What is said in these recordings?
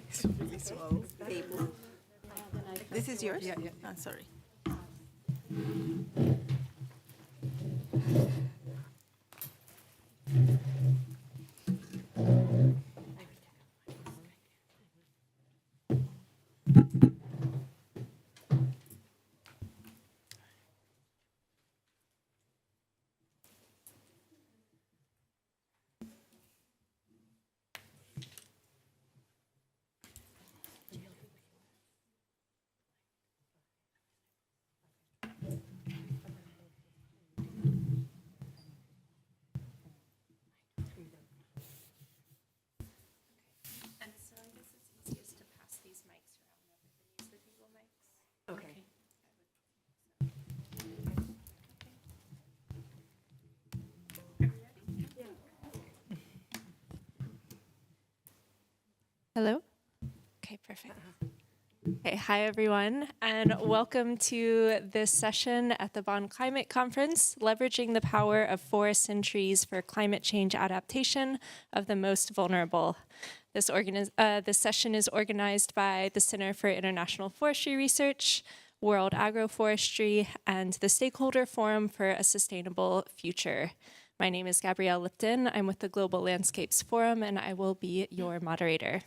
It's really slow. Table. This is yours? Yeah. Oh, sorry. Okay. Hello? Okay, perfect. Okay, hi everyone, and welcome to this session at the Bonn Climate Conference, Leveraging the Power of Forests and Trees for Climate Change Adaptation of the Most Vulnerable. This session is organized by the Center for International Forestry Research, World Agroforestry, and the Stakeholder Forum for a Sustainable Future. My name is Gabrielle Lipton. I'm with the Global Landscapes Forum, and I will be your moderator.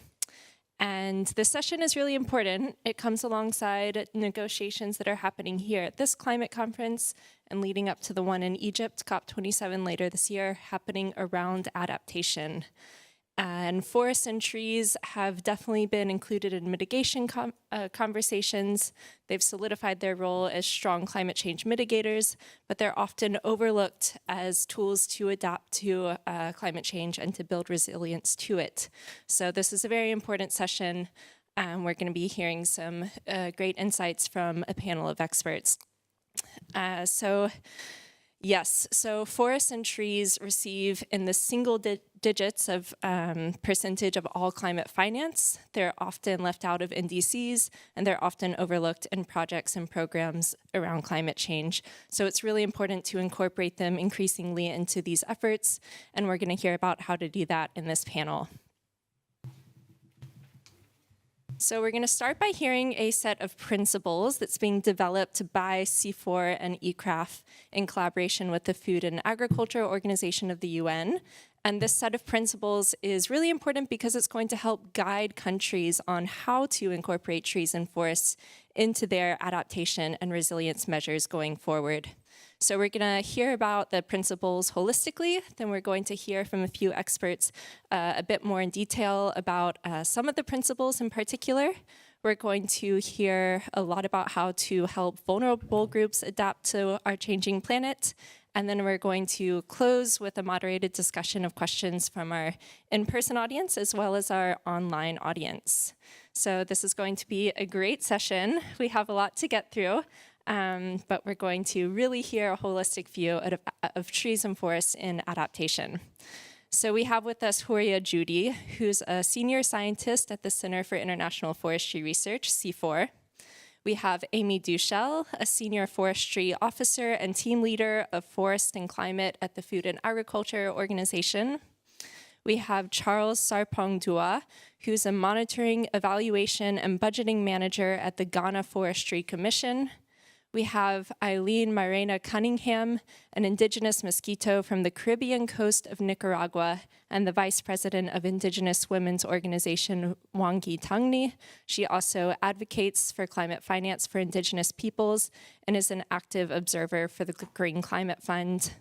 And this session is really important. It comes alongside negotiations that are happening here at this climate conference and leading up to the one in Egypt, COP27 later this year, happening around adaptation. And forests and trees have definitely been included in mitigation conversations. They've solidified their role as strong climate change mitigators, but they're often overlooked as tools to adapt to climate change and to build resilience to it. So this is a very important session. We're going to be hearing some great insights from a panel of experts. Yes, so forests and trees receive in the single digits of percentage of all climate finance. They're often left out of NDCs, and they're often overlooked in projects and programs around climate change. So it's really important to incorporate them increasingly into these efforts, and we're going to hear about how to do that in this panel. So we're going to start by hearing a set of principles that's being developed by CIFOR and ICRAF in collaboration with the Food and Agriculture Organization of the UN. And this set of principles is really important because it's going to help guide countries on how to incorporate trees and forests into their adaptation and resilience measures going forward. So we're going to hear about the principles holistically, then we're going to hear from a few experts a bit more in detail about some of the principles in particular. We're going to hear a lot about how to help vulnerable groups adapt to our changing planet. And then we're going to close with a moderated discussion of questions from our in-person audience as well as our online audience. So this is going to be a great session. We have a lot to get through. But we're going to really hear a holistic view of trees and forests in adaptation. So we have with us Houria Djoudi, who's a senior scientist at the Center for International Forestry Research, CIFOR. We have Amy Duchelle, a senior forestry officer and team leader of forest and climate at the Food and Agriculture Organization. We have Charles Sarpong Duah, who's a monitoring, evaluation, and budgeting manager at the Ghana Forestry Commission. We have Eileen Mairena Cunningham, an Indigenous Miskitu from the Caribbean coast of Nicaragua, and the Vice President of Indigenous Women's Organization, Wangi Tangni. She also advocates for climate finance for Indigenous peoples and is an active observer for the Green Climate Fund.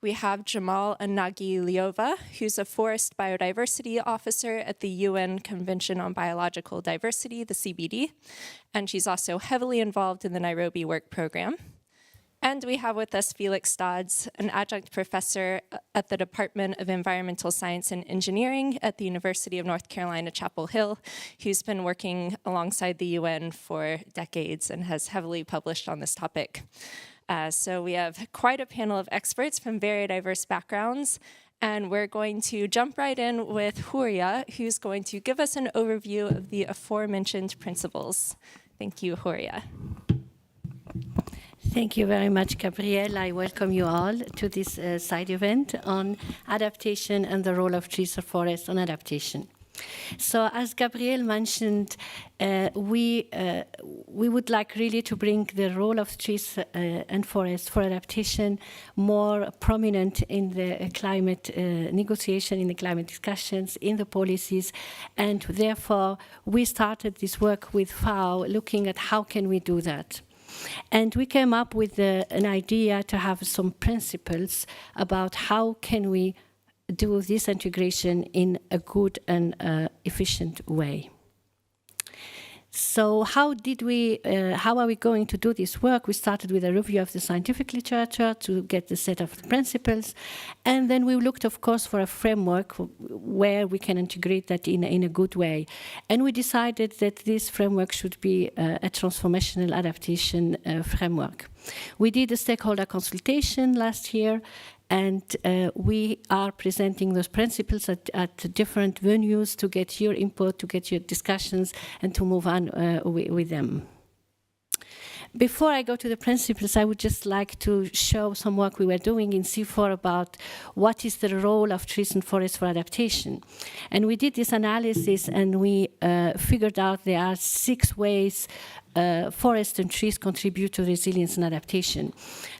We have Jamal Annagylyjova, who's a forest biodiversity officer at the UN Convention on Biological Diversity, the CBD, and she's also heavily involved in the Nairobi Work Program. And we have with us Felix Dodds, an adjunct professor at the Department of Environmental Science and Engineering at the University of North Carolina, Chapel Hill, who's been working alongside the UN for decades and has heavily published on this topic. So we have quite a panel of experts from very diverse backgrounds, and we're going to jump right in with Houria, who's going to give us an overview of the aforementioned principles. Thank you, Houria. Thank you very much, Gabrielle. I welcome you all to this side event on adaptation and the role of trees or forests on adaptation. So as Gabrielle mentioned, we would like really to bring the role of trees and forests for adaptation more prominent in the climate negotiation, in the climate discussions, in the policies, and therefore we started this work with FAO looking at how can we do that. And we came up with an idea to have some principles about how can we do this integration in a good and efficient way. So how are we going to do this work? We started with a review of the scientific literature to get the set of principles. And then we looked, of course, for a framework where we can integrate that in a good way. And we decided that this framework should be a transformational adaptation framework. We did a stakeholder consultation last year, and we are presenting those principles at different venues to get your input, to get your discussions, and to move on with them. Before I go to the principles, I would just like to show some work we were doing in CIFOR about what is the role of trees and forests for adaptation. And we did this analysis, and we figured out there are 6 ways forests and trees contribute to resilience and adaptation.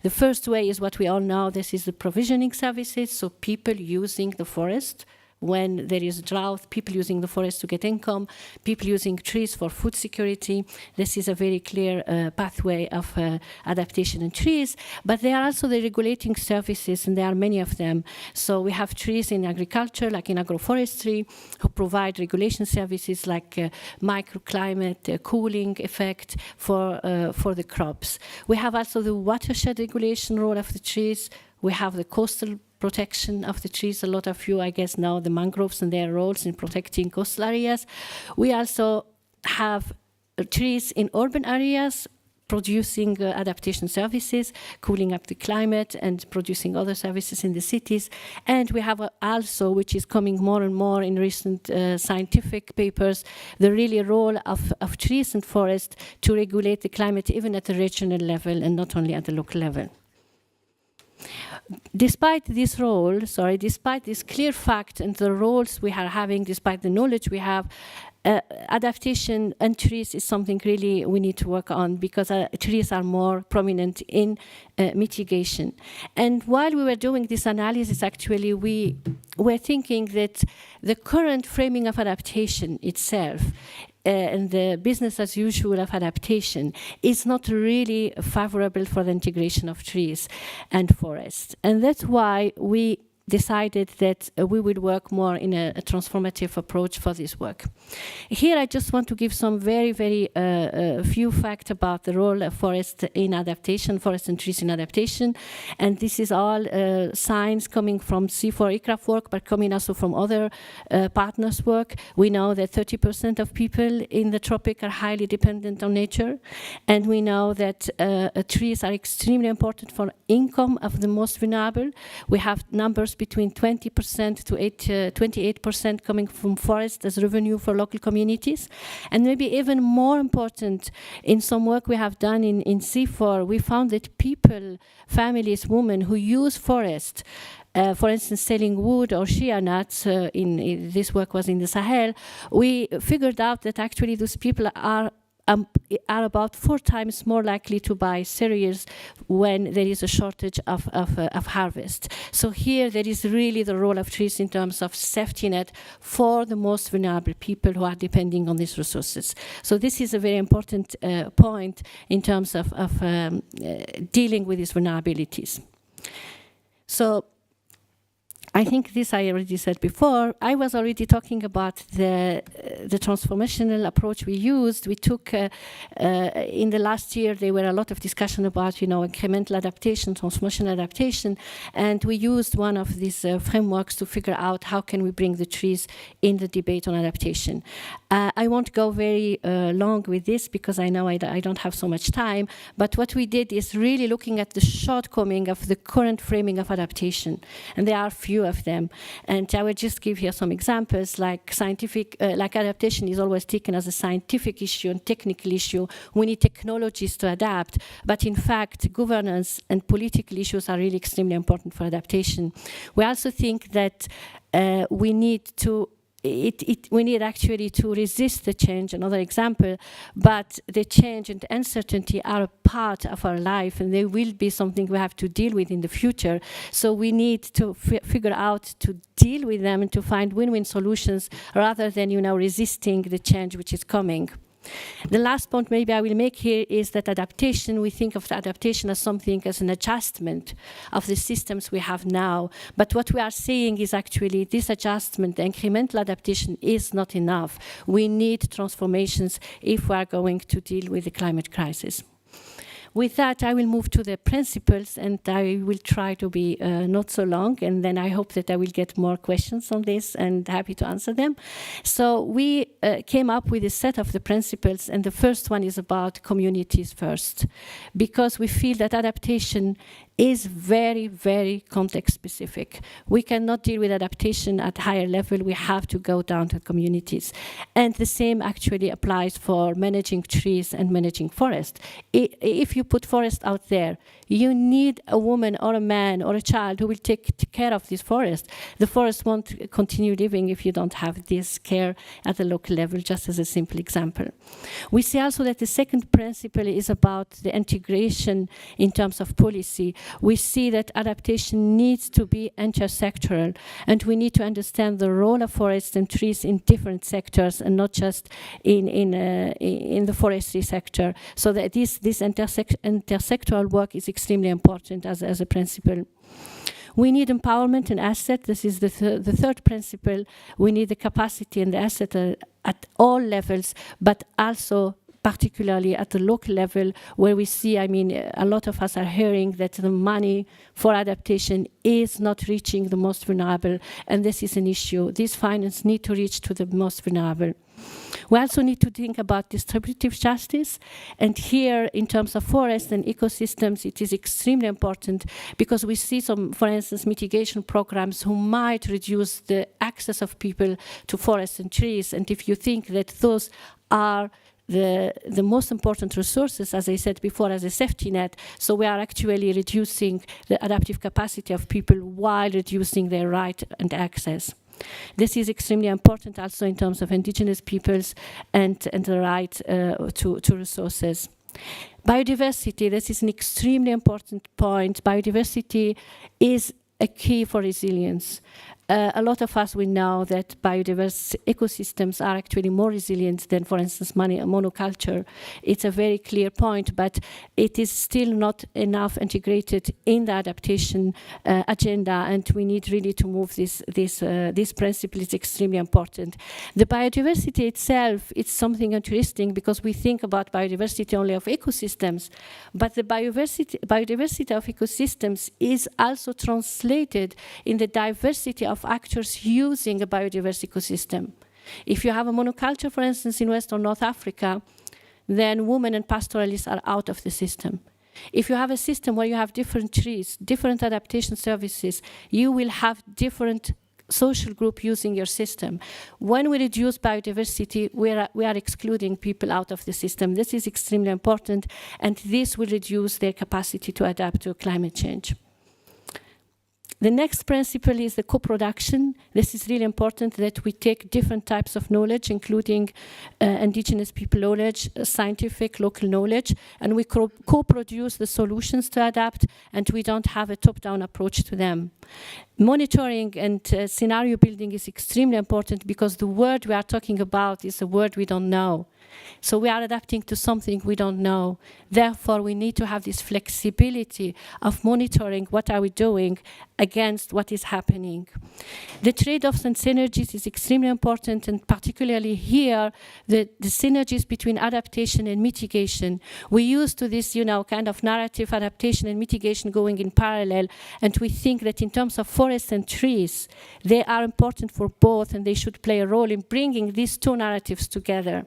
The first way is what we all know. This is the provisioning services, so people using the forest. When there is drought, people using the forest to get income, people using trees for food security. This is a very clear pathway of adaptation in trees. But there are also the regulating services, and there are many of them. So we have trees in agriculture, like in agroforestry, who provide regulation services like microclimate, cooling effect for the crops. We have also the watershed regulation role of the trees. We have the coastal protection of the trees. A lot of you, I guess, know the mangroves and their roles in protecting coastal areas. We also have trees in urban areas producing adaptation services, cooling up the climate and producing other services in the cities. And we have also, which is coming more and more in recent scientific papers, the really role of trees and forests to regulate the climate even at the regional level and not only at the local level. Despite this role, despite this clear fact and the roles we are having, despite the knowledge we have, adaptation and trees is something really we need to work on, because trees are more prominent in mitigation. And while we were doing this analysis, actually, we were thinking that the current framing of adaptation itself and the business as usual of adaptation is not really favorable for the integration of trees and forests. And that's why we decided that we would work more in a transformative approach for this work. Here I just want to give some very, very few facts about the role of forests in adaptation, forests and trees in adaptation. And this is all science coming from CIFOR-ICRAF work, but coming also from other partners' work. We know that 30% of people in the tropic are highly dependent on nature. And we know that trees are extremely important for income of the most vulnerable. We have numbers between 20% to 28% coming from forests as revenue for local communities. And maybe even more important, in some work we have done in CIFOR, we found that people, families, women who use forest, for instance, selling wood or shea nuts, this work was in the Sahel, we figured out that actually those people are about 4 times more likely to buy cereals when there is a shortage of harvest. So here there is really the role of trees in terms of safety net for the most vulnerable people who are depending on these resources. So this is a very important point in terms of dealing with these vulnerabilities. So I think this I already said before. I was already talking about the transformational approach we used. We took, in the last year, there were a lot of discussion about, incremental adaptation, transformational adaptation, and we used one of these frameworks to figure out how can we bring the trees in the debate on adaptation. I won't go very long with this because I know I don't have so much time, but what we did is really looking at the shortcoming of the current framing of adaptation. And there are few few of them. And I will just give here some examples, like like adaptation is always taken as a scientific issue and technical issue. We need technologies to adapt, but in fact, governance and political issues are really extremely important for adaptation. We also think that we need to we need actually to resist the change, another example, but the change and uncertainty are a part of our life, and they will be something we have to deal with in the future. So we need to figure out to deal with them and to find win-win solutions rather than, resisting the change which is coming. The last point maybe I will make here is that adaptation, we think of adaptation as something as an adjustment of the systems we have now. But what we are saying is actually this adjustment, the incremental adaptation, is not enough. We need transformations if we are going to deal with the climate crisis. With that, I will move to the principles, and I will try to be not so long, and then I hope that I will get more questions on this and happy to answer them. So we came up with a set of the principles, and the first one is about communities first, because we feel that adaptation is very, very context specific. We cannot deal with adaptation at higher level. We have to go down to communities. And the same actually applies for managing trees and managing forest. If you put forest out there, you need a woman or a man or a child who will take care of this forest. The forest won't continue living if you don't have this care at the local level, just as a simple example. We see also that the second principle is about the integration in terms of policy. We see that adaptation needs to be intersectoral, and we need to understand the role of forests and trees in different sectors and not just in the forestry sector. So that this intersectoral work is extremely important as a principle. We need empowerment and asset. This is the third principle. We need the capacity and the asset at all levels, but also particularly at the local level, where we see, a lot of us are hearing that the money for adaptation is not reaching the most vulnerable, and this is an issue. These finance need to reach to the most vulnerable. We also need to think about distributive justice, and here, in terms of forests and ecosystems, it is extremely important because we see some, for instance, mitigation programs who might reduce the access of people to forests and trees, and if you think that those are the most important resources, as I said before, as a safety net. So we are actually reducing the adaptive capacity of people while reducing their right and access. This is extremely important also in terms of indigenous peoples and the right to resources. Biodiversity, this is an extremely important point. Biodiversity is a key for resilience. A lot of us will know that biodiverse ecosystems are actually more resilient than, for instance, monoculture. It's a very clear point, but it is still not enough integrated in the adaptation agenda, and we need really to move this principle. Is extremely important. The biodiversity itself, it's something interesting because we think about biodiversity only of ecosystems, but the biodiversity of ecosystems is also translated in the diversity of actors using a biodiverse ecosystem. If you have a monoculture, for instance, in West or North Africa, then women and pastoralists are out of the system. If you have a system where you have different trees, different adaptation services, you will have different social group using your system. When we reduce biodiversity, we are excluding people out of the system. This is extremely important, and this will reduce their capacity to adapt to climate change. The next principle is the co-production. This is really important that we take different types of knowledge, including indigenous people knowledge, scientific, local knowledge, and we co-produce the solutions to adapt, and we don't have a top-down approach to them. Monitoring and scenario building is extremely important because the word we are talking about is a word we don't know. So we are adapting to something we don't know. Therefore, we need to have this flexibility of monitoring what are we doing against what is happening. The trade-offs and synergies is extremely important, and particularly here, the synergies between adaptation and mitigation. We used to this, kind of narrative adaptation and mitigation going in parallel, and we think that in terms of forests and trees, they are important for both, and they should play a role in bringing these two narratives together.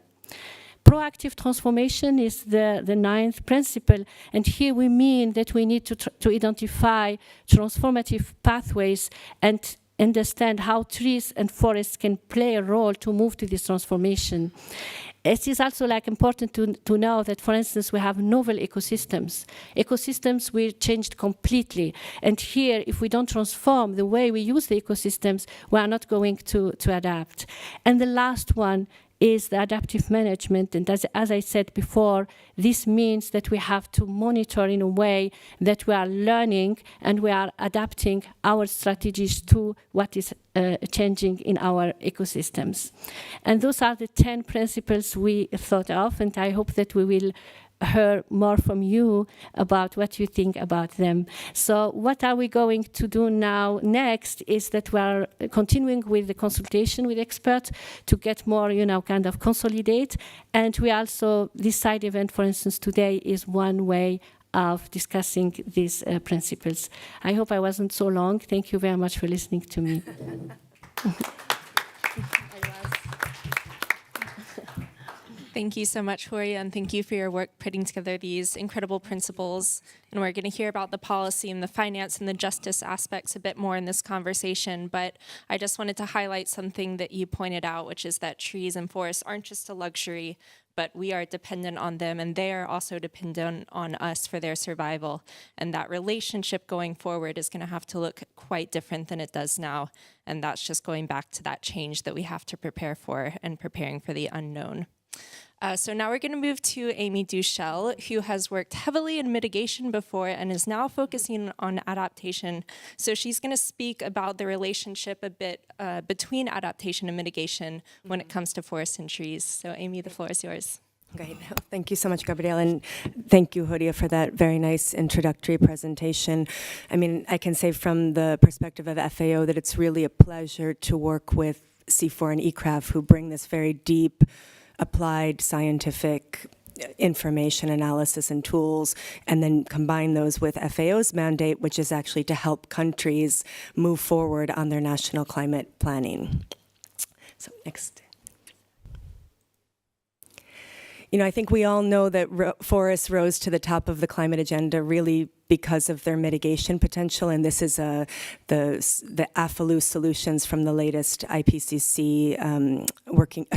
Proactive transformation is the ninth principle, and here we mean that we need to identify transformative pathways and understand how trees and forests can play a role to move to this transformation. It is also important to know that, for instance, we have novel ecosystems. Ecosystems will change completely. And here, if we don't transform the way we use the ecosystems, we are not going to adapt. And the last one is the adaptive management. And as I said before, this means that we have to monitor in a way that we are learning and we are adapting our strategies to what is changing in our ecosystems. And those are the 10 principles we thought of, and I hope that we will hear more from you about what you think about them. So what are we going to do now next is that we are continuing with the consultation with experts to get more, kind of consolidate. And we also, this side event, for instance, today is one way of discussing these principles. I hope I wasn't so long. Thank you very much for listening to me. Thank you so much, Houria, and thank you for your work putting together these incredible principles. And we're going to hear about the policy and the finance and the justice aspects a bit more in this conversation, but I just wanted to highlight something that you pointed out, which is that trees and forests aren't just a luxury, but we are dependent on them, and they are also dependent on us for their survival. And that relationship going forward is going to have to look quite different than it does now, and that's just going back to that change that we have to prepare for and preparing for the unknown. So now we're going to move to Amy Duchelle, who has worked heavily in mitigation before and is now focusing on adaptation. So she's going to speak about the relationship a bit between adaptation and mitigation when it comes to forests and trees. So Amy, the floor is yours. Great. Thank you so much, Gabrielle, and thank you, Houria, for that very nice introductory presentation. I mean, I can say from the perspective of FAO that it's really a pleasure to work with CIFOR and ICRAF, who bring this very deep, applied scientific information analysis and tools, and then combine those with FAO's mandate, which is actually to help countries move forward on their national climate planning. So next. I think we all know that forests rose to the top of the climate agenda really because of their mitigation potential, and this is the AFALU solutions from the latest IPCC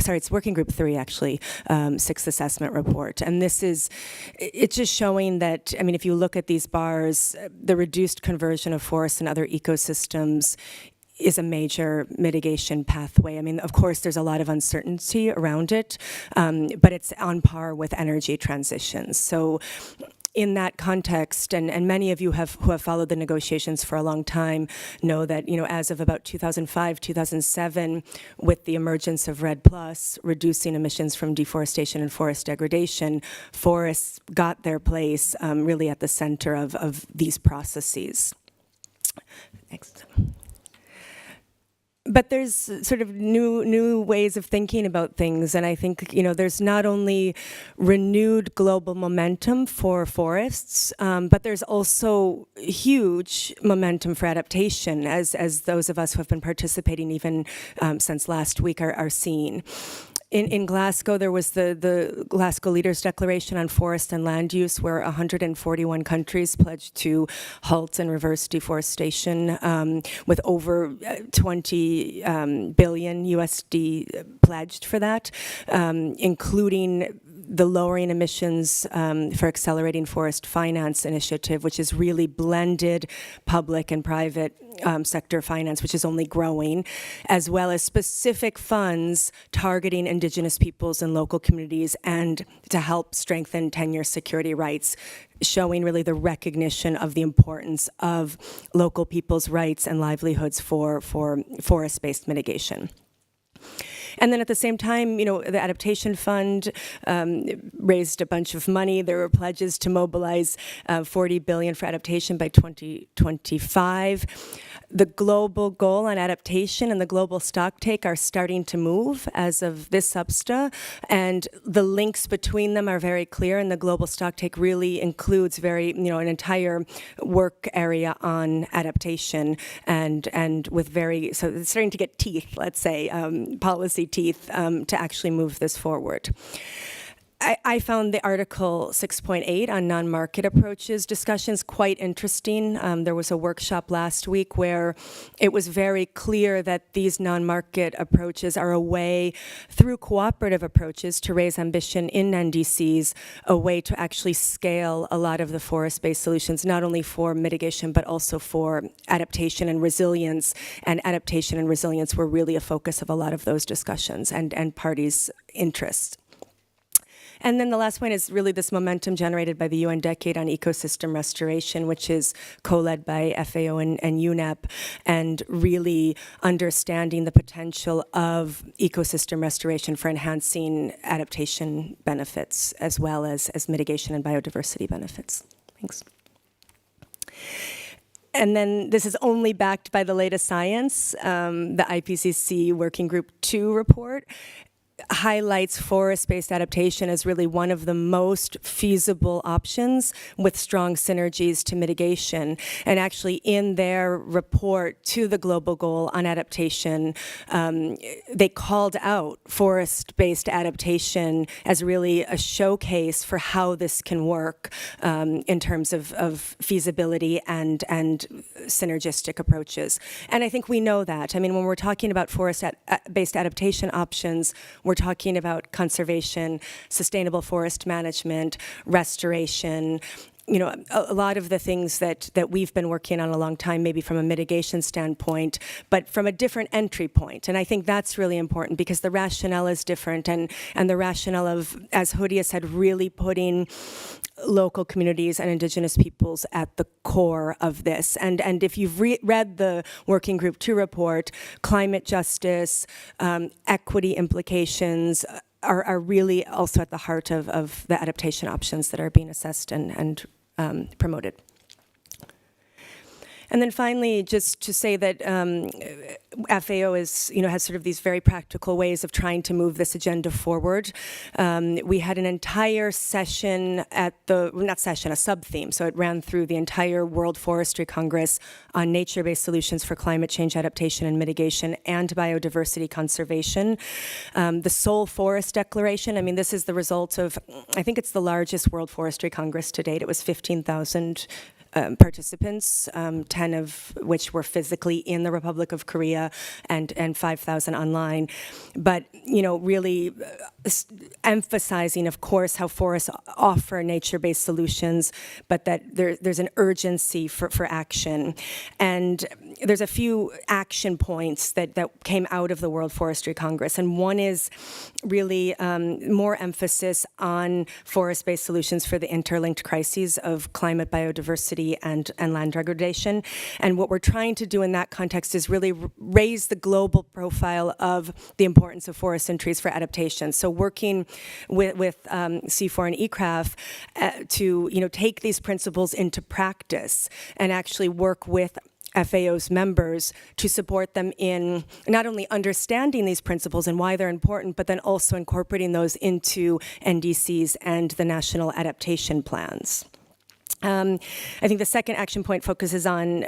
it's Working Group 3 actually, 6th assessment report. And it's just showing that, if you look at these bars, the reduced conversion of forests and other ecosystems is a major mitigation pathway. Of course, there's a lot of uncertainty around it, but it's on par with energy transitions. So in that context, and many of you who have followed the negotiations for a long time know that, as of about 2005, 2007, with the emergence of REDD+, reducing emissions from deforestation and forest degradation, forests got their place really at the center of these processes. Next. But there's sort of new ways of thinking about things, and I think there's not only renewed global momentum for forests, but there's also huge momentum for adaptation, as those of us who have been participating even since last week are seeing. In Glasgow, there was the Glasgow Leaders Declaration on Forest and Land Use, where 141 countries pledged to halt and reverse deforestation, with over 20 billion USD pledged for that, including the Lowering Emissions for Accelerating Forest Finance initiative, which is really blended public and private sector finance, which is only growing, as well as specific funds targeting Indigenous peoples and local communities, and to help strengthen tenure security rights, showing really the recognition of the importance of local people's rights and livelihoods for forest-based mitigation. And then at the same time, the Adaptation Fund raised a bunch of money. There were pledges to mobilize $40 billion for adaptation by 2025. The global goal on adaptation and the global stocktake are starting to move as of this substa, and the links between them are very clear, and the global stocktake really includes an entire work area on adaptation, and so it's starting to get teeth, let's say, policy teeth, to actually move this forward. I found the Article 6.8 on non-market approaches discussions quite interesting. There was a workshop last week where it was very clear that these non-market approaches are a way, through cooperative approaches, to raise ambition in NDCs, a way to actually scale a lot of the forest-based solutions, not only for mitigation, but also for adaptation and resilience. And adaptation and resilience were really a focus of a lot of those discussions and parties' interests. And then the last point is really this momentum generated by the UN Decade on Ecosystem Restoration, which is co-led by FAO and UNEP, and really understanding the potential of ecosystem restoration for enhancing adaptation benefits as well as mitigation and biodiversity benefits. Thanks. And then this is only backed by the latest science. The IPCC Working Group 2 report highlights forest-based adaptation as really one of the most feasible options with strong synergies to mitigation. And actually in their report to the global goal on adaptation, they called out forest-based adaptation as really a showcase for how this can work in terms of feasibility and synergistic approaches. And I think we know that. I mean, when we're talking about forest-based adaptation options, we're talking about conservation, sustainable forest management, restoration, you know, a lot of the things that we've been working on a long time, maybe from a mitigation standpoint, but from a different entry point. And I think that's really important because the rationale is different, and the rationale of, as Houria said, really putting local communities and Indigenous peoples at the core of this. And if you've read the Working Group 2 report, climate justice, equity implications are really also at the heart of the adaptation options that are being assessed and promoted. And then finally, just to say that FAO is, has sort of these very practical ways of trying to move this agenda forward. We had an entire session at a sub-theme, so it ran through the entire World Forestry Congress on nature-based solutions for climate change adaptation and mitigation and biodiversity conservation. The Seoul Forest Declaration, I mean, this is the result of, I think it's the largest World Forestry Congress to date. It was 15,000 participants, 10 of which were physically in the Republic of Korea and 5,000 online. But, really emphasizing, of course, how forests offer nature-based solutions, but that there's an urgency for action. And there's a few action points that came out of the World Forestry Congress. And one is really more emphasis on forest-based solutions for the interlinked crises of climate, biodiversity, and land degradation. And what we're trying to do in that context is really raise the global profile of the importance of forests and trees for adaptation. So working with CIFOR and ICRAF to take these principles into practice and actually work with FAO's members to support them in not only understanding these principles and why they're important, but then also incorporating those into NDCs and the national adaptation plans. I think the second action point focuses on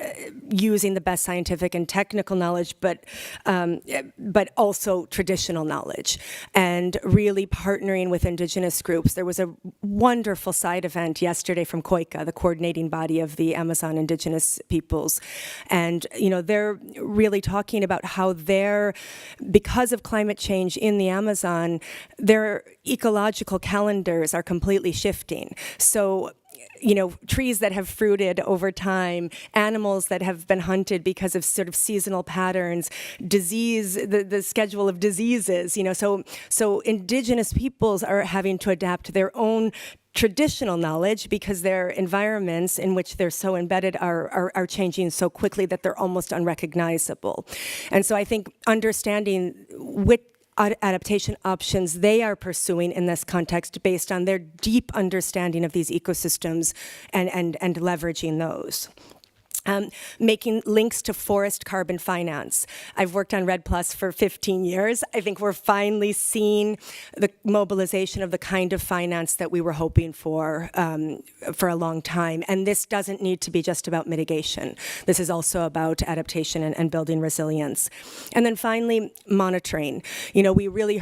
using the best scientific and technical knowledge, but also traditional knowledge, and really partnering with Indigenous groups. There was a wonderful side event yesterday from COICA, the coordinating body of the Amazon Indigenous peoples, and they're really talking about how because of climate change in the Amazon, their ecological calendars are completely shifting. So trees that have fruited over time, animals that have been hunted because of sort of seasonal patterns, disease, the schedule of diseases, so Indigenous peoples are having to adapt their own traditional knowledge because their environments in which they're so embedded are changing so quickly that they're almost unrecognizable. And so I think understanding which adaptation options they are pursuing in this context based on their deep understanding of these ecosystems and leveraging those. making links to forest carbon finance. I've worked on REDD Plus for 15 years. I think we're finally seeing the mobilization of the kind of finance that we were hoping for a long time. And this doesn't need to be just about mitigation. This is also about adaptation and building resilience. And then finally, monitoring. You know, we really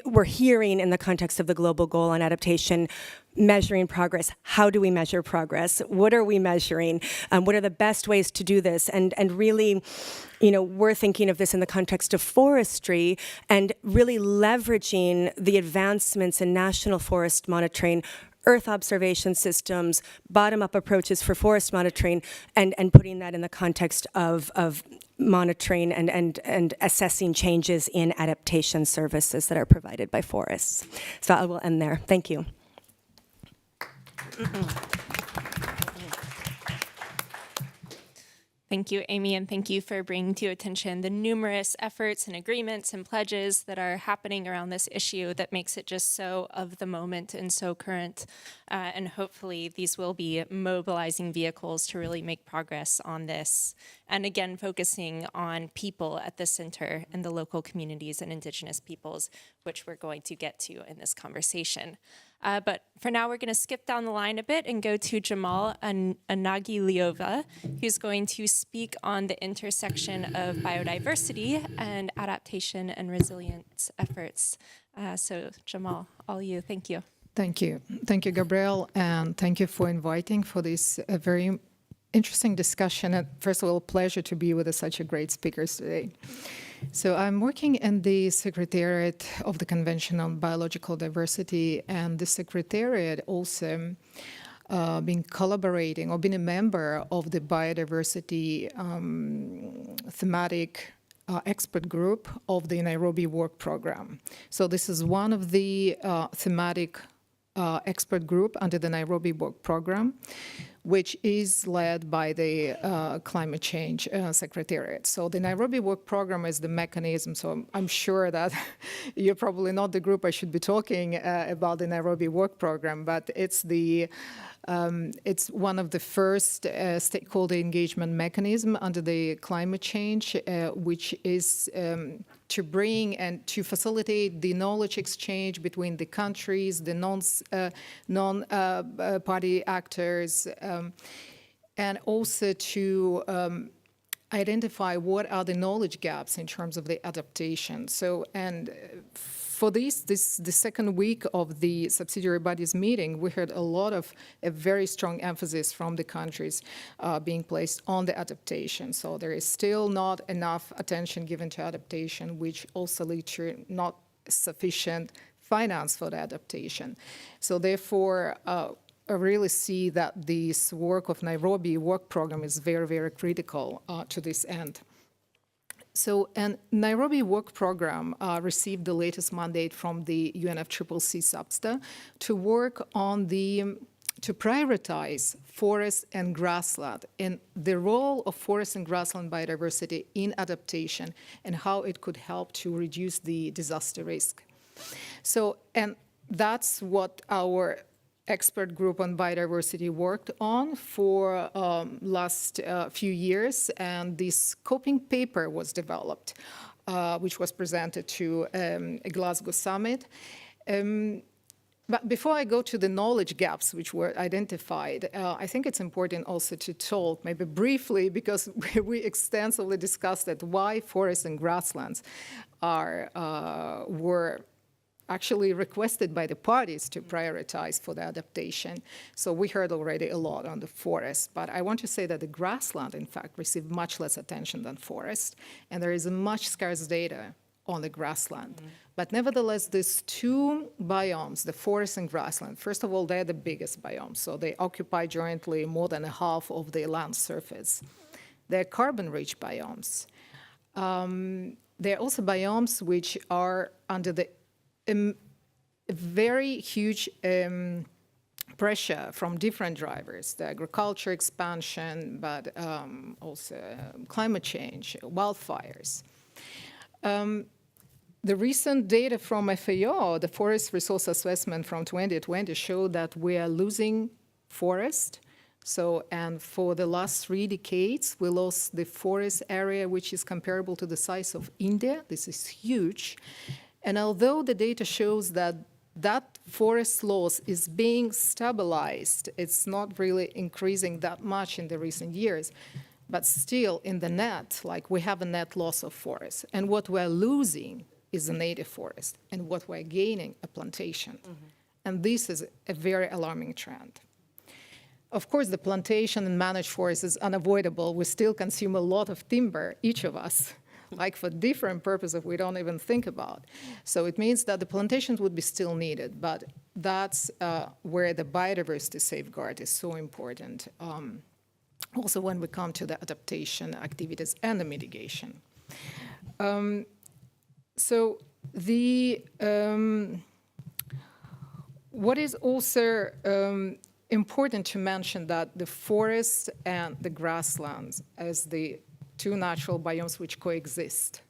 we're hearing in the context of the global goal on adaptation, measuring progress. How do we measure progress? What are we measuring? What are the best ways to do this? And really, you know, we're thinking of this in the context of forestry and really leveraging the advancements in national forest monitoring, earth observation systems, bottom-up approaches for forest monitoring, and putting that in the context of monitoring and assessing changes in adaptation services that are provided by forests. So I will end there. Thank you. Thank you, Amy, and thank you for bringing to attention the numerous efforts and agreements and pledges that are happening around this issue that makes it just so of the moment and so current. And hopefully these will be mobilizing vehicles to really make progress on this. And again, focusing on people at the center and the local communities and Indigenous peoples, which we're going to get to in this conversation. But for now, we're going to skip down the line a bit and go to Jamal Annagylyjova, who's going to speak on the intersection of biodiversity and adaptation and resilience efforts. So Jamal, all you. Thank you. Thank you. Thank you, Gabrielle, and thank you for inviting for this very interesting discussion. And first of all, pleasure to be with such a great speakers today. So I'm working in the Secretariat of the Convention on Biological Diversity, and the Secretariat also been collaborating or been a member of the biodiversity thematic expert group of the Nairobi work program. So this is one of the thematic expert group under the Nairobi work program, which is led by the Climate Change Secretariat. So the Nairobi Work Program is the mechanism, so I'm sure that you're probably not the group I should be talking about the Nairobi Work Program, but it's one of the first stakeholder engagement mechanism under the climate change, which is to bring and to facilitate the knowledge exchange between the countries, the non-party actors, and also to identify what are the knowledge gaps in terms of the adaptation. So, and for the second week of the subsidiary bodies meeting, we heard a very strong emphasis from the countries being placed on the adaptation. So there is still not enough attention given to adaptation, which also leads to not sufficient finance for the adaptation. So therefore, I really see that this work of Nairobi work program is very, very critical to this end. So, and Nairobi work program received the latest mandate from the UNFCCC SABSTA to work on to prioritize forest and grassland and the role of forest and grassland biodiversity in adaptation and how it could help to reduce the disaster risk. So, and that's what our expert group on biodiversity worked on for last few years, and this scoping paper was developed, which was presented to a Glasgow summit. But before I go to the knowledge gaps which were identified, I think it's important also to talk, maybe briefly, because we extensively discussed that why forests and grasslands were actually requested by the parties to prioritize for the adaptation. So we heard already a lot on the forest, but I want to say that the grassland, in fact, received much less attention than forest, and there is much scarce data on the grassland. Mm-hmm. But nevertheless, these two biomes, the forest and grassland, first of all, they're the biggest biomes, so they occupy jointly more than a half of the land surface. They're carbon-rich biomes. They're also biomes which are under the very huge pressure from different drivers, the agriculture expansion, but also climate change, wildfires. The recent data from FAO, the Forest Resource Assessment from 2020, showed that we are losing forest So, and for the last 3 decades, we lost the forest area, which is comparable to the size of India. This is huge. And although the data shows that that forest loss is being stabilized, it's not really increasing that much in the recent years, but still in the net, like we have a net loss of forest. And what we're losing is a native forest, and what we're gaining, a plantation. And this is a very alarming trend. Of course, the plantation and managed forest is unavoidable. We still consume a lot of timber, each of us, like for different purposes we don't even think about. So it means that the plantations would be still needed, but that's where the biodiversity safeguard is so important. Also when we come to the adaptation activities and the mitigation. So the what is also important to mention that the forest and the grasslands as the 2 natural biomes which coexist,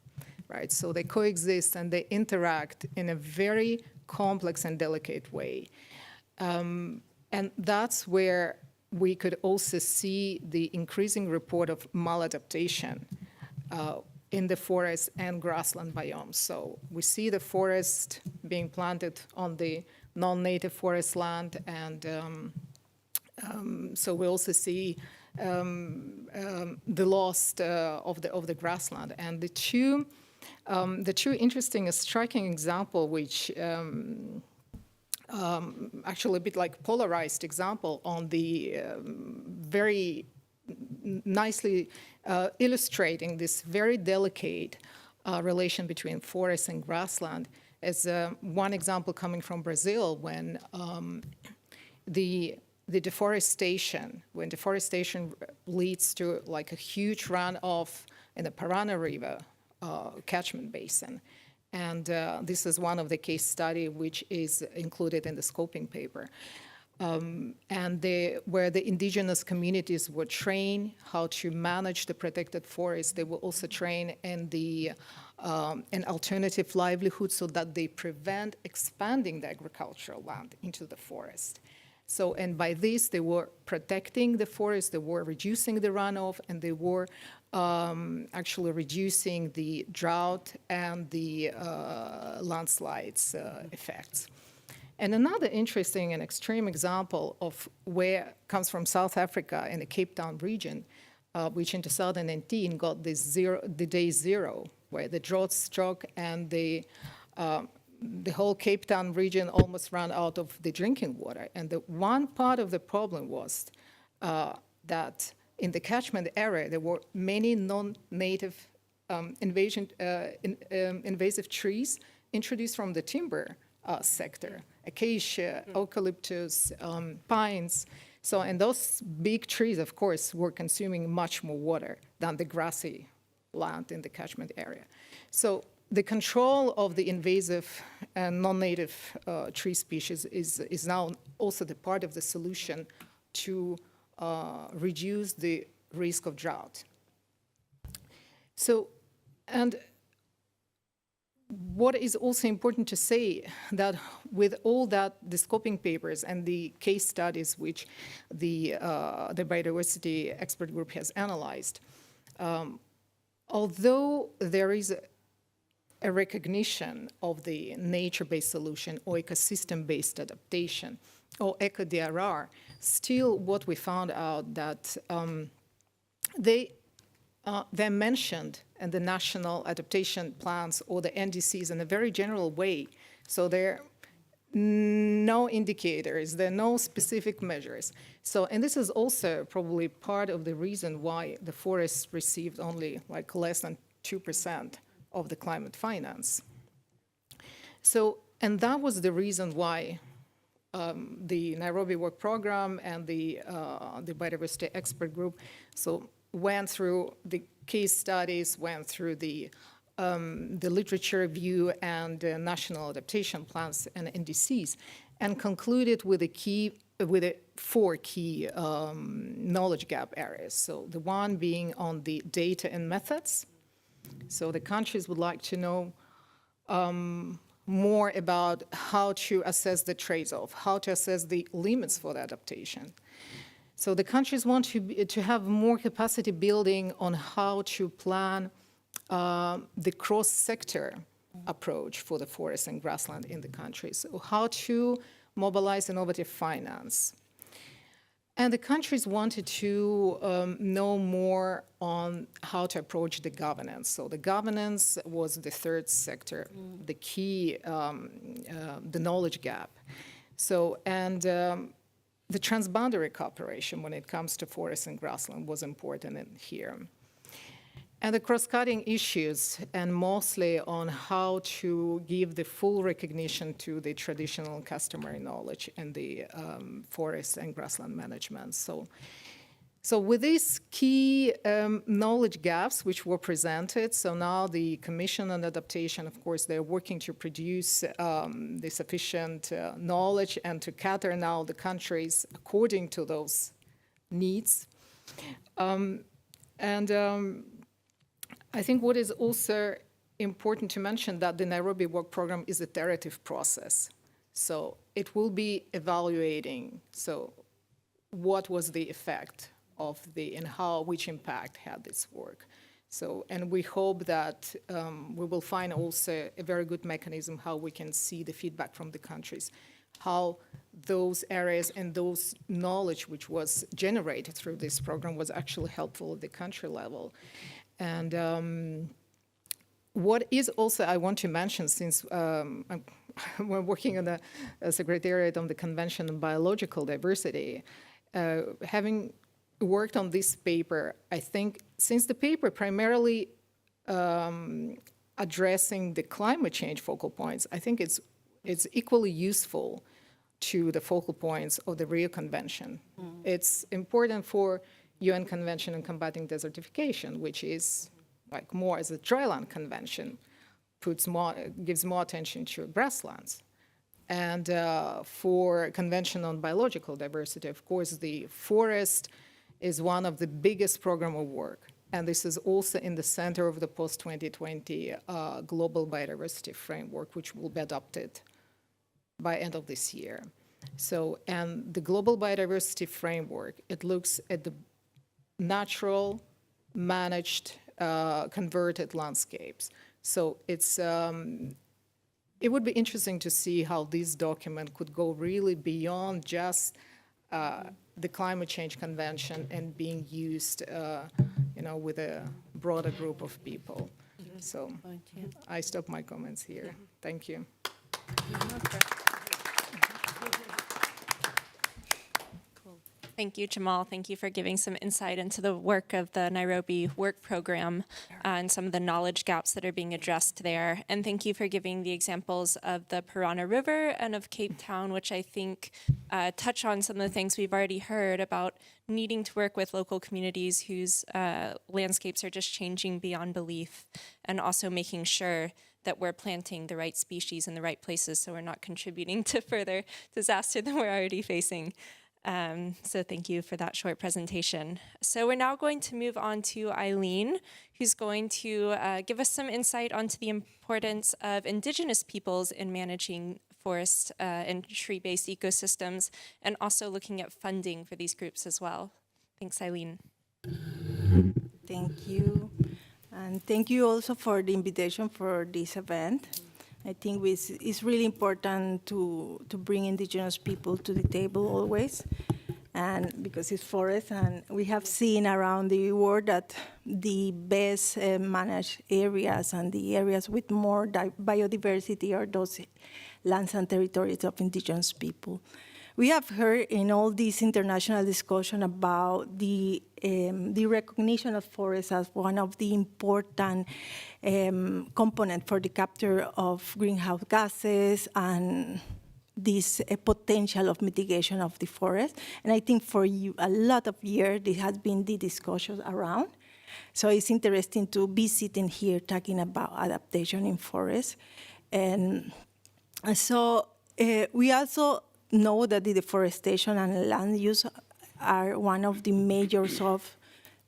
right? So they coexist and they interact in a very complex and delicate way. And that's where we could also see the increasing report of maladaptation in the forest and grassland biomes. So we see the forest being planted on the non-native forest land, and so we also see the loss of the grassland. And the two interesting and striking example, which actually a bit like polarized example on the very nicely illustrating this very delicate relation between forest and grassland, as one example coming from Brazil, when deforestation leads to like a huge runoff in the Parana River catchment basin. And this is one of the case study which is included in the scoping paper. Where the indigenous communities were trained how to manage the protected forest. They were also trained in an alternative livelihood so that they prevent expanding the agricultural land into the forest. So, and by this, they were protecting the forest, they were reducing the runoff, and they were actually reducing the drought and the landslides effects. And another interesting and extreme example of where comes from South Africa in the Cape Town region, which in 2019 got the day zero, where the drought struck and the whole Cape Town region almost ran out of the drinking water. And the one part of the problem was that in the catchment area, there were many non-native invasive trees introduced from the timber sector, acacia, eucalyptus, pines. So, and those big trees, of course, were consuming much more water than the grassy land in the catchment area. So the control of the invasive and non-native tree species is now also the part of the solution to reduce the risk of drought. So, and what is also important to say that with all that, the scoping papers and the case studies which the biodiversity expert group has analyzed, although there is a recognition of the nature-based solution or ecosystem-based adaptation or eco-DRR, still what we found out that they're mentioned in the national adaptation plans or the NDCs in a very general way. So there are no indicators, there are no specific measures. So, and this is also probably part of the reason why the forests received only like less than 2% of the climate finance. So, and that was the reason why the Nairobi Work Program and the Biodiversity Expert Group went through the case studies, went through the literature review and national adaptation plans and NDCs, and concluded with the 4 key knowledge gap areas. So the one being on the data and methods. So the countries would like to know more about how to assess the trade-off, how to assess the limits for the adaptation. So the countries want to have more capacity building on how to plan the cross-sector approach for the forest and grassland in the country. So how to mobilize innovative finance. And the countries wanted to know more on how to approach the governance. So the governance was the third sector, the key, the knowledge gap. So, and the transboundary cooperation when it comes to forest and grassland was important in here. And the cross-cutting issues, and mostly on how to give the full recognition to the traditional and customary knowledge in the forest and grassland management. So with these key knowledge gaps which were presented, so now the Commission on Adaptation, of course, they're working to produce the sufficient knowledge and to cater now the countries according to those needs. I think what is also important to mention that the Nairobi Work Program is a iterative process. So it will be evaluating, so what was the effect of and which impact had this work. So, and we hope that we will find also a very good mechanism how we can see the feedback from the countries, how those areas and those knowledge which was generated through this program was actually helpful at the country level. And what is also I want to mention, since we're working on the Secretariat on the Convention on Biological Diversity, having worked on this paper, I think since the paper primarily addressing the climate change focal points, I think it's equally useful to the focal points of the Rio Convention. It's important for UN Convention on Combating Desertification, which is like more as a dryland convention, gives more attention to grasslands. And for Convention on Biological Diversity, of course, the forest is one of the biggest program of work. And this is also in the center of the post-2020 Global Biodiversity Framework, which will be adopted by end of this year. So, and the Global Biodiversity Framework, it looks at the natural, managed, converted landscapes. So it's, it would be interesting to see how this document could go really beyond just the Climate Change Convention and being used, you know, with a broader group of people. So I stop my comments here. Thank you. Thank you, Jamal. Thank you for giving some insight into the work of the Nairobi Work Program and some of the knowledge gaps that are being addressed there. And thank you for giving the examples of the Parana River and of Cape Town, which I think touch on some of the things we've already heard about needing to work with local communities whose landscapes are just changing beyond belief, and also making sure that we're planting the right species in the right places so we're not contributing to further disaster than we're already facing. So thank you for that short presentation. So we're now going to move on to Eileen, who's going to give us some insight onto the importance of Indigenous peoples in managing forest and tree-based ecosystems, and also looking at funding for these groups as well. Thanks, Eileen. Thank you. And thank you also for the invitation for this event. I think it's really important to bring Indigenous people to the table always, and because it's forest, and we have seen around the world that the best managed areas and the areas with more biodiversity are those lands and territories of Indigenous people. We have heard in all this international discussion about the recognition of forests as one of the important components for the capture of greenhouse gases and this potential of mitigation of the forest. And I think for a lot of years, this has been the discussion around. So it's interesting to be sitting here talking about adaptation in forests. And so we also know that the deforestation and land use are one of the major sources of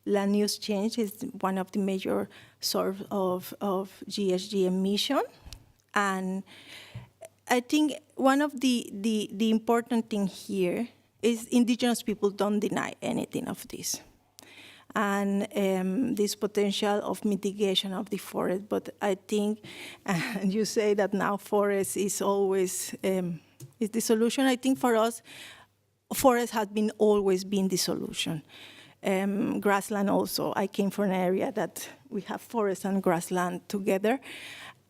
land use change, is one of the major sources of GHG emission. And I think one of the important things here indigenous people don't deny anything of this. And this potential of mitigation of the forest. But I think, and you say that now forest is always is the solution. I think for us, forest has always been the solution. Grassland also. I came from an area that we have forest and grassland together,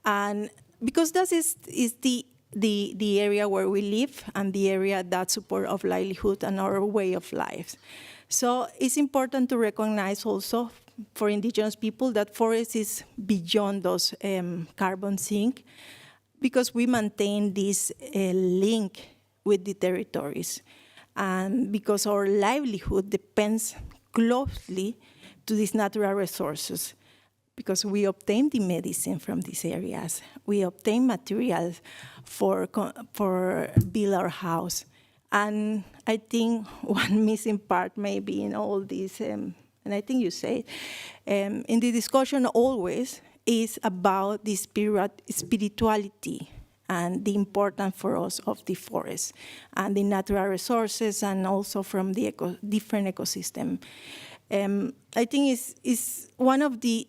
and because that is the area where we live and the area that support of livelihood and our way of life. So it's important to recognize also for indigenous people that forest is beyond those carbon sink, because we maintain this link with the territories, and because our livelihood depends closely to these natural resources, because we obtain the medicine from these areas. We obtain materials for build our house. And I think one missing part maybe in all this, and I think you say, in the discussion always is about the spirituality and the importance for us of the forest and the natural resources, and also from the different ecosystem. I think it's one of the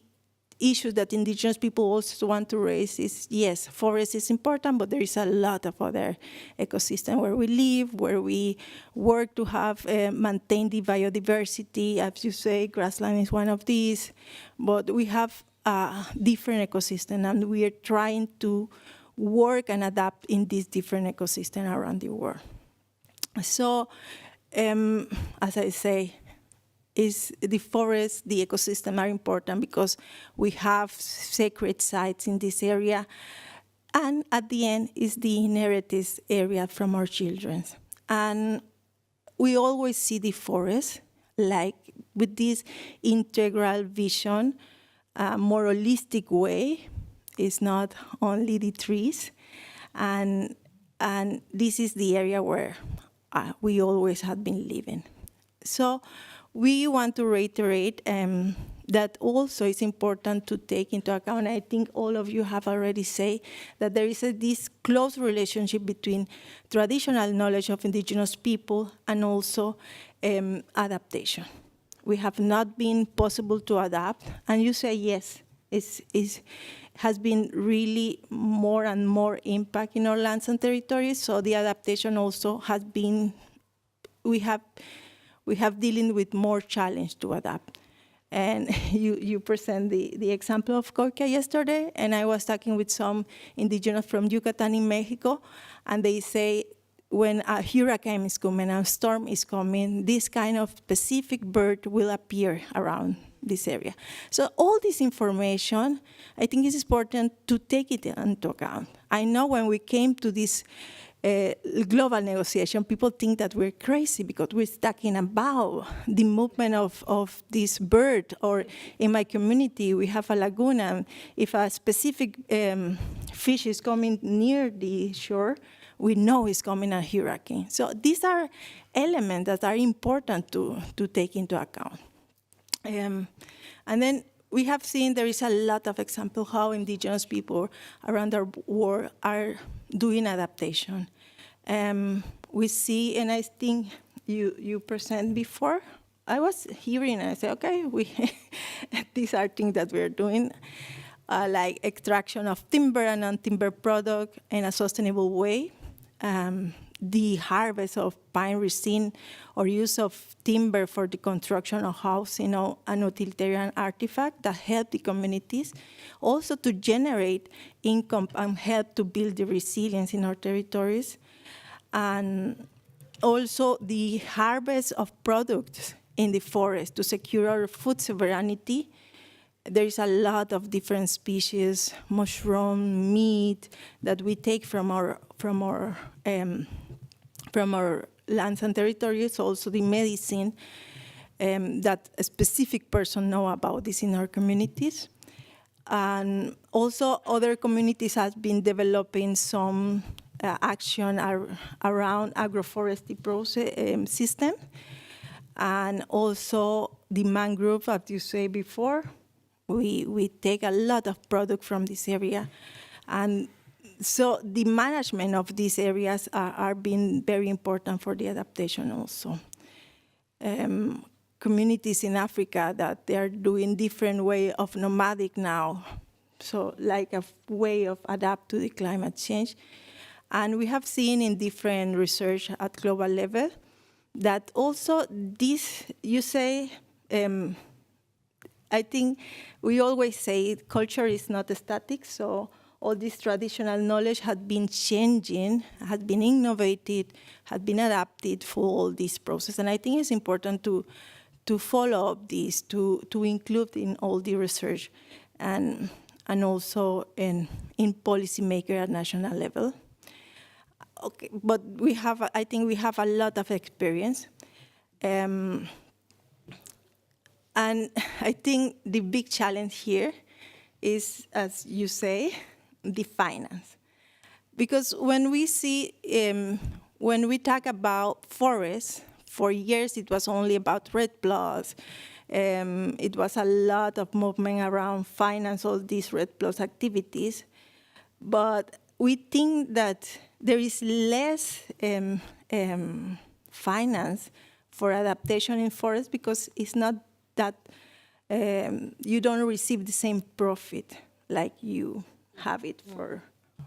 issues that indigenous people also want to raise is, yes, forest is important, but there is a lot of other ecosystem where we live, where we work to have maintain the biodiversity. As you say, grassland is one of these, but we have a different ecosystem, and we are trying to work and adapt in these different ecosystems around the world. So, as I say, is the forest, the ecosystem are important because we have sacred sites in this area, and at the end is the inherited area from our children. And we always see the forest like with this integral vision, more holistic way. It's not only the trees, and this is the area where we always have been living. So we want to reiterate that also it's important to take into account, I think all of you have already said, that there is this close relationship between traditional knowledge of indigenous people and also adaptation. We have not been possible to adapt, and you say yes, it has been really more and more impact in our lands and territories, so the adaptation also has been, we have dealing with more challenge to adapt. And you present the example of Coca yesterday, and I was talking with some indigenous from Yucatan in Mexico, and they say when a hurricane is coming, a storm is coming, this kind of specific bird will appear around this area. So all this information, I think it's important to take it into account. I know when we came to this global negotiation, people think that we're crazy because we're talking about the movement of this bird, or in my community, we have a lagoon, and if a specific fish is coming near the shore, we know it's coming a hurricane. So these are elements that are important to take into account. And then we have seen there is a lot of examples how indigenous people around the world are doing adaptation. We see, and I think you present before, I was hearing and I said, okay, these are things that we're doing, like extraction of timber and non-timber product in a sustainable way. The harvest of pine resin or use of timber for the construction of housing, an utilitarian artifact that help the communities also to generate income and help to build the resilience in our territories. And also the harvest of products in the forest to secure our food sovereignty. There is a lot of different species, mushroom, meat, that we take from our lands and territories. Also the medicine that a specific person know about this in our communities. And also other communities have been developing some action around agroforestry process system. And also the mangrove, as you say before, we take a lot of product from this area. And so the management of these areas are being very important for the adaptation also. Communities in Africa that they are doing different way of nomadic now, so like a way of adapt to the climate change. And we have seen in different research at global level that also this, you say, I think we always say culture is not static, so all this traditional knowledge had been changing, had been innovated, had been adapted for all this process. And I think it's important to follow up this, to include in all the research and also in policymaker at national level. Okay, but I think we have a lot of experience. And I think the big challenge here is, as you say, the finance. Because when we see, when we talk about forests, for years it was only about red plus. It was a lot of movement around finance all these red plus activities. But we think that there is less finance for adaptation in forests because it's not that you don't receive the same profit like you have it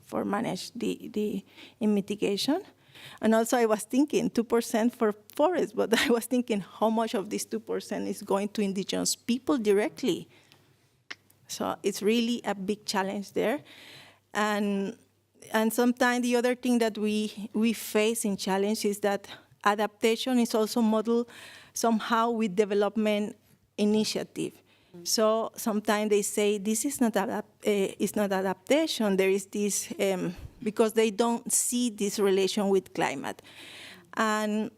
for manage the in mitigation. And also I was thinking 2% for forests, but I was thinking how much of this 2% is going to indigenous people directly. So it's really a big challenge there. And sometimes the other thing that we face in challenge is that adaptation is also modeled somehow with development initiative. So sometimes they say this is not adaptation. There is this because they don't see this relation with climate. And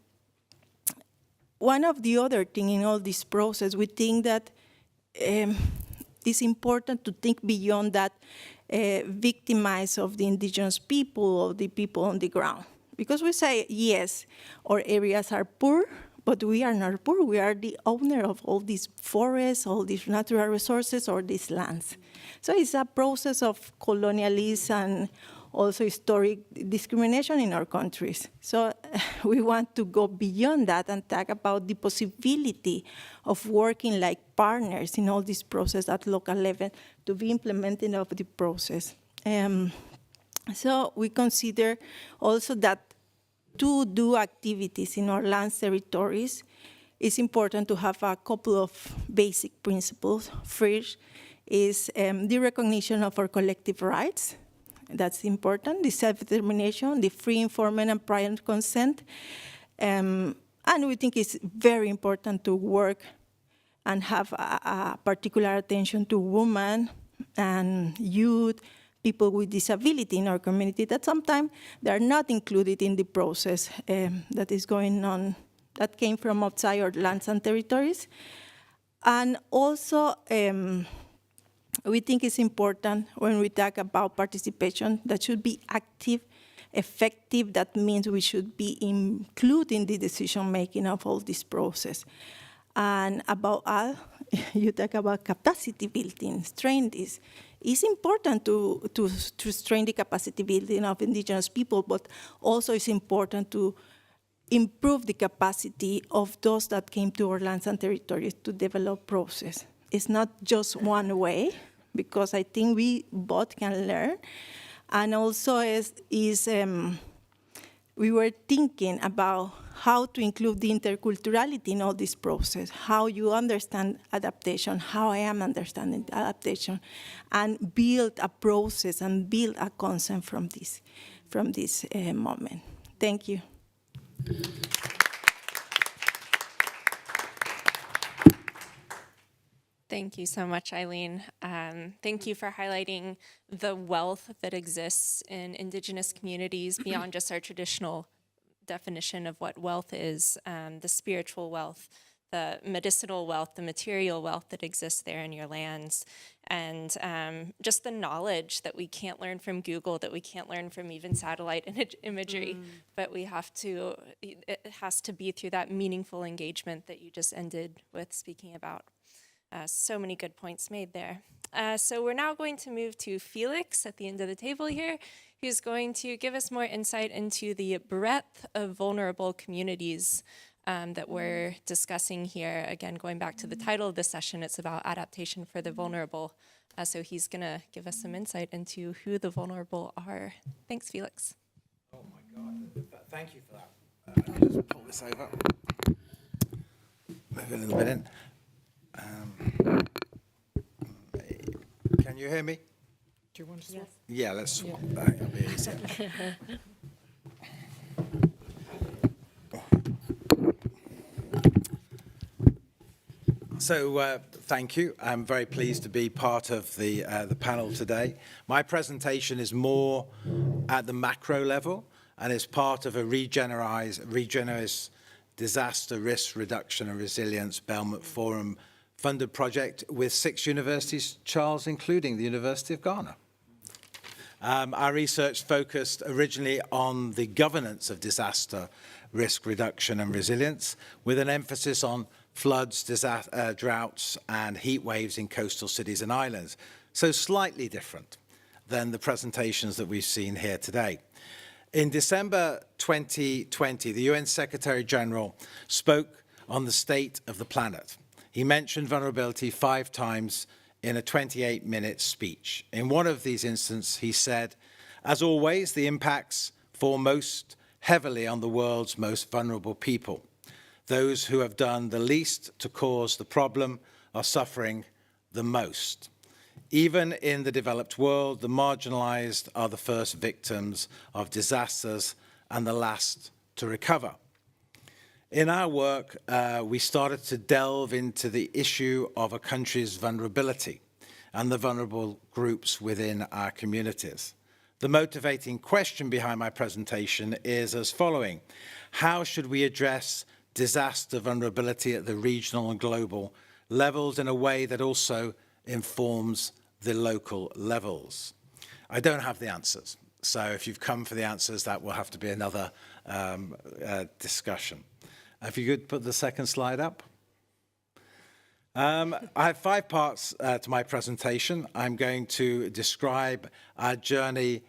one of the other thing in all this process, we think that it's important to think beyond that victimize of the indigenous people or the people on the ground. Because we say, yes, our areas are poor, but we are not poor. We are the owner of all these forests, all these natural resources, or these lands. So it's a process of colonialism and also historic discrimination in our countries. So we want to go beyond that and talk about the possibility of working like partners in all this process at local level to be implementing of the process. So we consider also that to do activities in our lands territories, it's important to have a couple of basic principles. First is the recognition of our collective rights. That's important, the self-determination, the free, informed, and prior consent. And we think it's very important to work and have a particular attention to women and youth, people with disability in our community that sometimes they are not included in the process that is going on, that came from outside our lands and territories. And also, we think it's important when we talk about participation that should be active, effective. That means we should be including the decision-making of all this process. And about all, you talk about capacity building, strain this. It's important to strain the capacity building of indigenous people, but also it's important to improve the capacity of those that came to our lands and territories to develop process. It's not just one way, because I think we both can learn. And also we were thinking about how to include the interculturality in all this process, how you understand adaptation, how I am understanding adaptation, and build a process and build a consent from this moment. Thank you. Thank you so much, Eileen. Thank you for highlighting the wealth that exists in Indigenous communities beyond just our traditional definition of what wealth is, the spiritual wealth, the medicinal wealth, the material wealth that exists there in your lands, and just the knowledge that we can't learn from Google, that we can't learn from even satellite imagery, but it has to be through that meaningful engagement that you just ended with speaking about. So many good points made there. So we're now going to move to Felix at the end of the table here, who's going to give us more insight into the breadth of vulnerable communities that we're discussing here. Again, going back to the title of the session, it's about adaptation for the vulnerable. So he's going to give us some insight into who the vulnerable are. Thanks, Felix. Oh my God, thank you for that. Let me just pull this over. Move a little bit in. Can you hear me? Do you want to swap? Yeah, let's swap. That'll be easier. So thank you. I'm very pleased to be part of the panel today. My presentation is more at the macro level and is part of a Regeneris Disaster Risk Reduction and Resilience Belmont Forum funded project with 6 universities, Charles, including the University of Ghana. Our research focused originally on the governance of disaster risk reduction and resilience, with an emphasis on floods, droughts, and heat waves in coastal cities and islands. So slightly different than the presentations that we've seen here today. In December 2020, the UN Secretary General spoke on the state of the planet. He mentioned vulnerability 5 times in a 28-minute speech. In one of these instances, he said, as always, the impacts fall most heavily on the world's most vulnerable people. Those who have done the least to cause the problem are suffering the most. Even in the developed world, the marginalized are the first victims of disasters and the last to recover. In our work, we started to delve into the issue of a country's vulnerability and the vulnerable groups within our communities. The motivating question behind my presentation is as following: how should we address disaster vulnerability at the regional and global levels in a way that also informs the local levels? I don't have the answers. So if you've come for the answers, that will have to be another discussion. If you could put the second slide up. I have 5 parts to my presentation. I'm going to describe our journey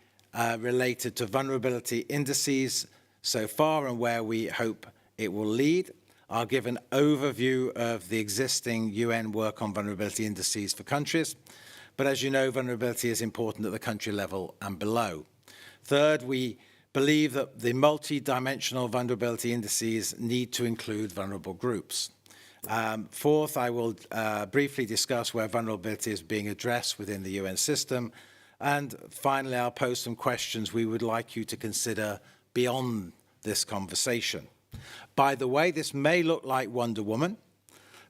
related to vulnerability indices so far and where we hope it will lead. I'll give an overview of the existing UN work on vulnerability indices for countries. But as you know, vulnerability is important at the country level and below. Third, we believe that the multi-dimensional vulnerability indices need to include vulnerable groups. Fourth, I will briefly discuss where vulnerability is being addressed within the UN system. And finally, I'll pose some questions we would like you to consider beyond this conversation. By the way, this may look like Wonder Woman,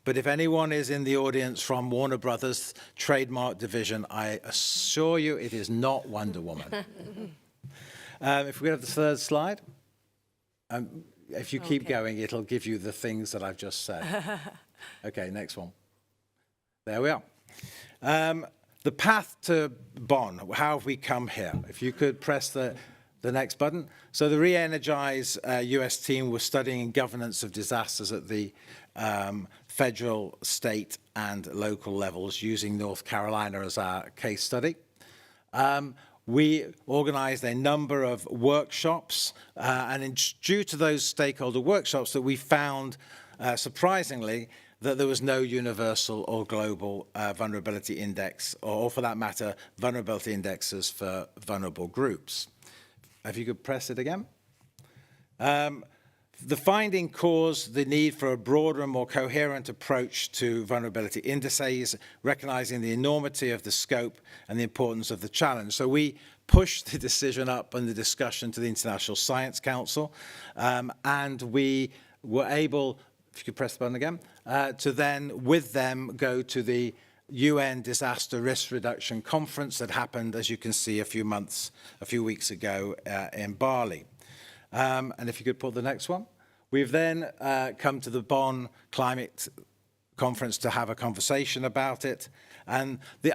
but if anyone is in the audience from Warner Brothers Trademark Division, I assure you it is not Wonder Woman. If we have the third slide. If you keep going, it'll give you the things that I've just said. Okay, next one. There we are. The path to Bonn, how have we come here? If you could press the next button. So the Re-Energize US team was studying governance of disasters at the federal, state, and local levels using North Carolina as our case study. We organized a number of workshops, and due to those stakeholder workshops that we found, surprisingly, that there was no universal or global vulnerability index, or for that matter, vulnerability indexes for vulnerable groups. If you could press it again. The finding caused the need for a broader and more coherent approach to vulnerability indices, recognizing the enormity of the scope and the importance of the challenge. So we pushed the decision up and the discussion to the International Science Council, and we were able, if you could press the button again, to then, with them, go to the UN Disaster Risk Reduction Conference that happened, as you can see, a few weeks ago in Bali. And if you could put the next one. We've then come to the Bonn Climate Conference to have a conversation about it. And the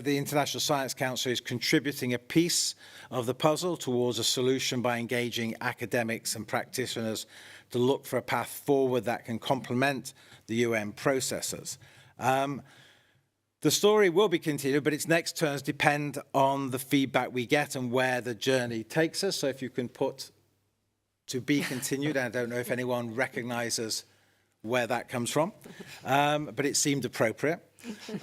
the International Science Council is contributing a piece of the puzzle towards a solution by engaging academics and practitioners to look for a path forward that can complement the UN processes. The story will be continued, but its next turns depend on the feedback we get and where the journey takes us. So if you can put to be continued, I don't know if anyone recognizes where that comes from, but it seemed appropriate.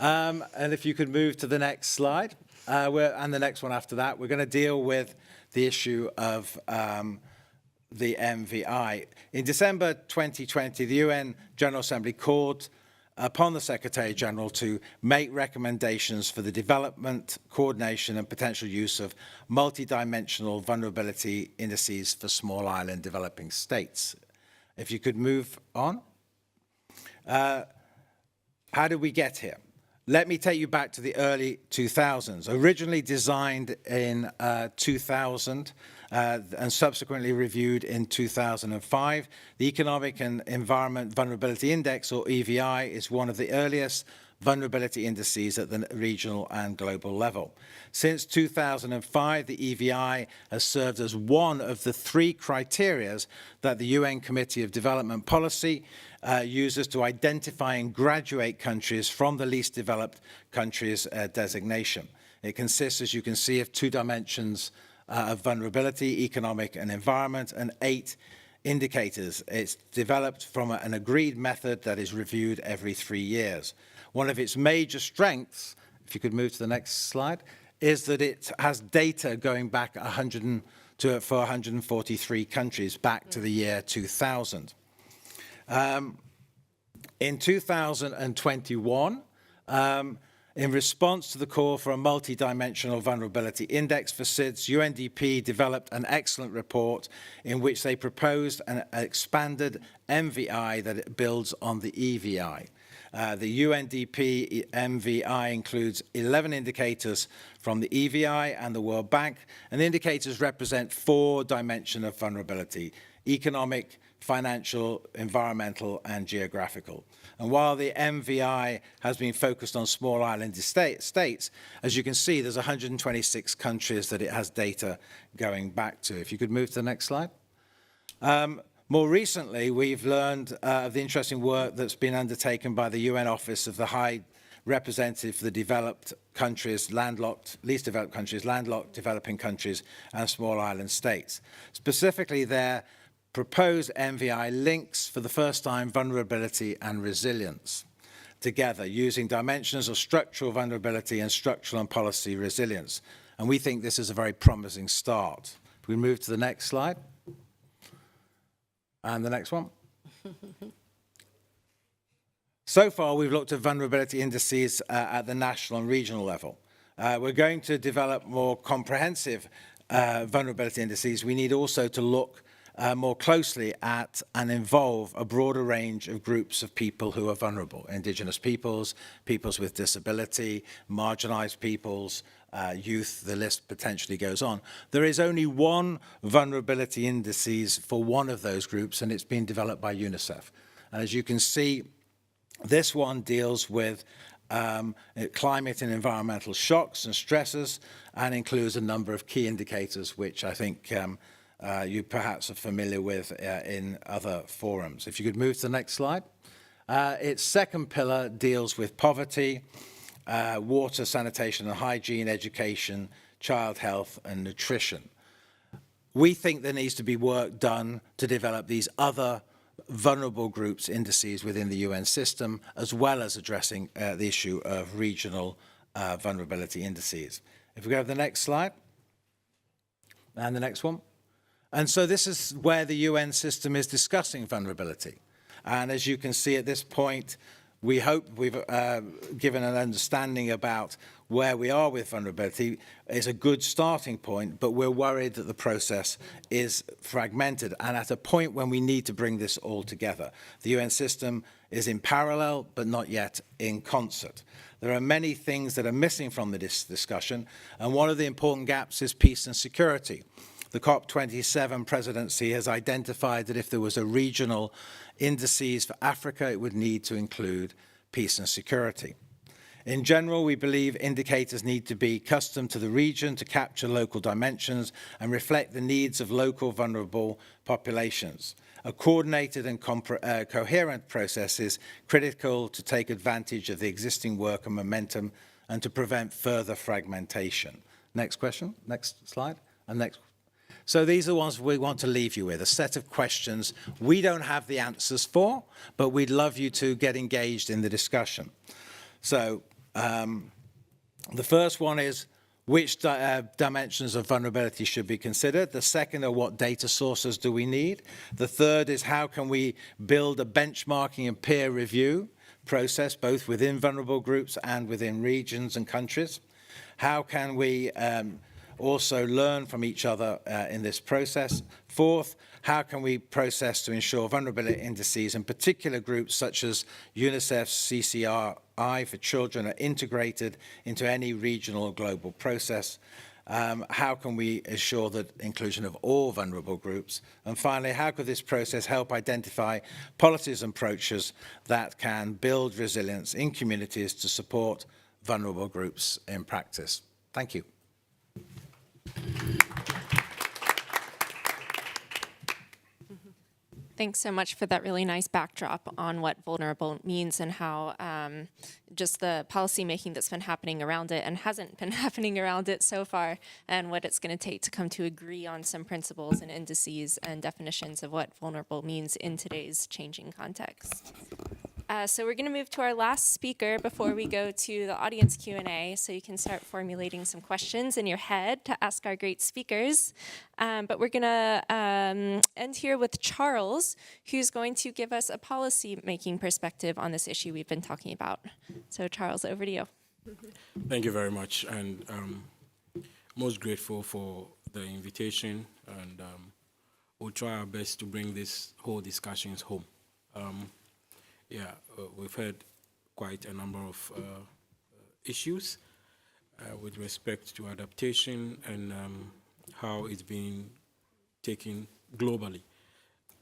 And if you could move to the next slide, and the next one after that, we're going to deal with the issue of the MVI. In December 2020, the UN General Assembly called upon the Secretary General to make recommendations for the development, coordination and potential use of multidimensional vulnerability indices for small island developing states. If you could move on. How did we get here? Let me take you back to the early 2000s. Originally designed in 2000 and subsequently reviewed in 2005, the Economic and Environment Vulnerability Index, or EVI, is one of the earliest vulnerability indices at the regional and global level. Since 2005, the EVI has served as one of the 3 criteria that the UN Committee of Development Policy uses to identify and graduate countries from the least developed countries designation. It consists, as you can see, of 2 dimensions of vulnerability, economic and environment, and 8 indicators. It's developed from an agreed method that is reviewed every 3 years. One of its major strengths, if you could move to the next slide, is that it has data going back for 143 countries back to the year 2000. In 2021, in response to the call for a multidimensional vulnerability index for SIDS, UNDP developed an excellent report in which they proposed an expanded MVI that builds on the EVI. The UNDP MVI includes 11 indicators from the EVI and the World Bank, and the indicators represent 4 dimensions of vulnerability: economic, financial, environmental, and geographical. And while the MVI has been focused on small island states, as you can see, there's 126 countries that it has data going back to. If you could move to the next slide. More recently, we've learned of the interesting work that's been undertaken by the UN Office of the High Representative for the developed countries, least developed countries, landlocked developing countries, and small island states. Specifically, their proposed MVI links for the first time vulnerability and resilience together, using dimensions of structural vulnerability and structural and policy resilience. And we think this is a very promising start. If we move to the next slide. And the next one. So far, we've looked at vulnerability indices at the national and regional level. We're going to develop more comprehensive vulnerability indices. We need also to look more closely at and involve a broader range of groups of people who are vulnerable: Indigenous peoples, peoples with disability, marginalized peoples, youth, the list potentially goes on. There is only one vulnerability indices for one of those groups, and it's been developed by UNICEF. And as you can see, this one deals with climate and environmental shocks and stresses, and includes a number of key indicators, which I think you perhaps are familiar with in other forums. If you could move to the next slide. Its second pillar deals with poverty, water, sanitation and hygiene, education, child health and nutrition. We think there needs to be work done to develop these other vulnerable groups indices within the UN system, as well as addressing the issue of regional vulnerability indices. If we go to the next slide, and the next one. And so this is where the UN system is discussing vulnerability. And as you can see at this point, we hope we've given an understanding about where we are with vulnerability. It's a good starting point, but we're worried that the process is fragmented and at a point when we need to bring this all together. The UN system is in parallel, but not yet in concert. There are many things that are missing from this discussion, and one of the important gaps is peace and security. The COP27 presidency has identified that if there was a regional indices for Africa, it would need to include peace and security. In general, we believe indicators need to be custom to the region to capture local dimensions and reflect the needs of local vulnerable populations. A coordinated and coherent process is critical to take advantage of the existing work and momentum and to prevent further fragmentation. Next question, next slide, and next. So these are the ones we want to leave you with, a set of questions we don't have the answers for, but we'd love you to get engaged in the discussion. So the first one is, which dimensions of vulnerability should be considered? The second are, what data sources do we need? The third is, how can we build a benchmarking and peer review process, both within vulnerable groups and within regions and countries? How can we also learn from each other in this process? Fourth, how can we process to ensure vulnerability indices in particular groups such as UNICEF's CCRI for children are integrated into any regional or global process? How can we ensure the inclusion of all vulnerable groups? And finally, how could this process help identify policies and approaches that can build resilience in communities to support vulnerable groups in practice? Thank you. Thanks so much for that really nice backdrop on what vulnerable means and how just the policy making that's been happening around it and hasn't been happening around it so far, and what it's going to take to come to agree on some principles and indices and definitions of what vulnerable means in today's changing context. So we're going to move to our last speaker before we go to the audience Q&A, so you can start formulating some questions in your head to ask our great speakers. But we're going to end here with Charles, who's going to give us a policy-making perspective on this issue we've been talking about. So Charles, over to you. Thank you very much, and most grateful for the invitation, and we'll try our best to bring this whole discussions home. We've had quite a number of issues with respect to adaptation and how it's being taken globally.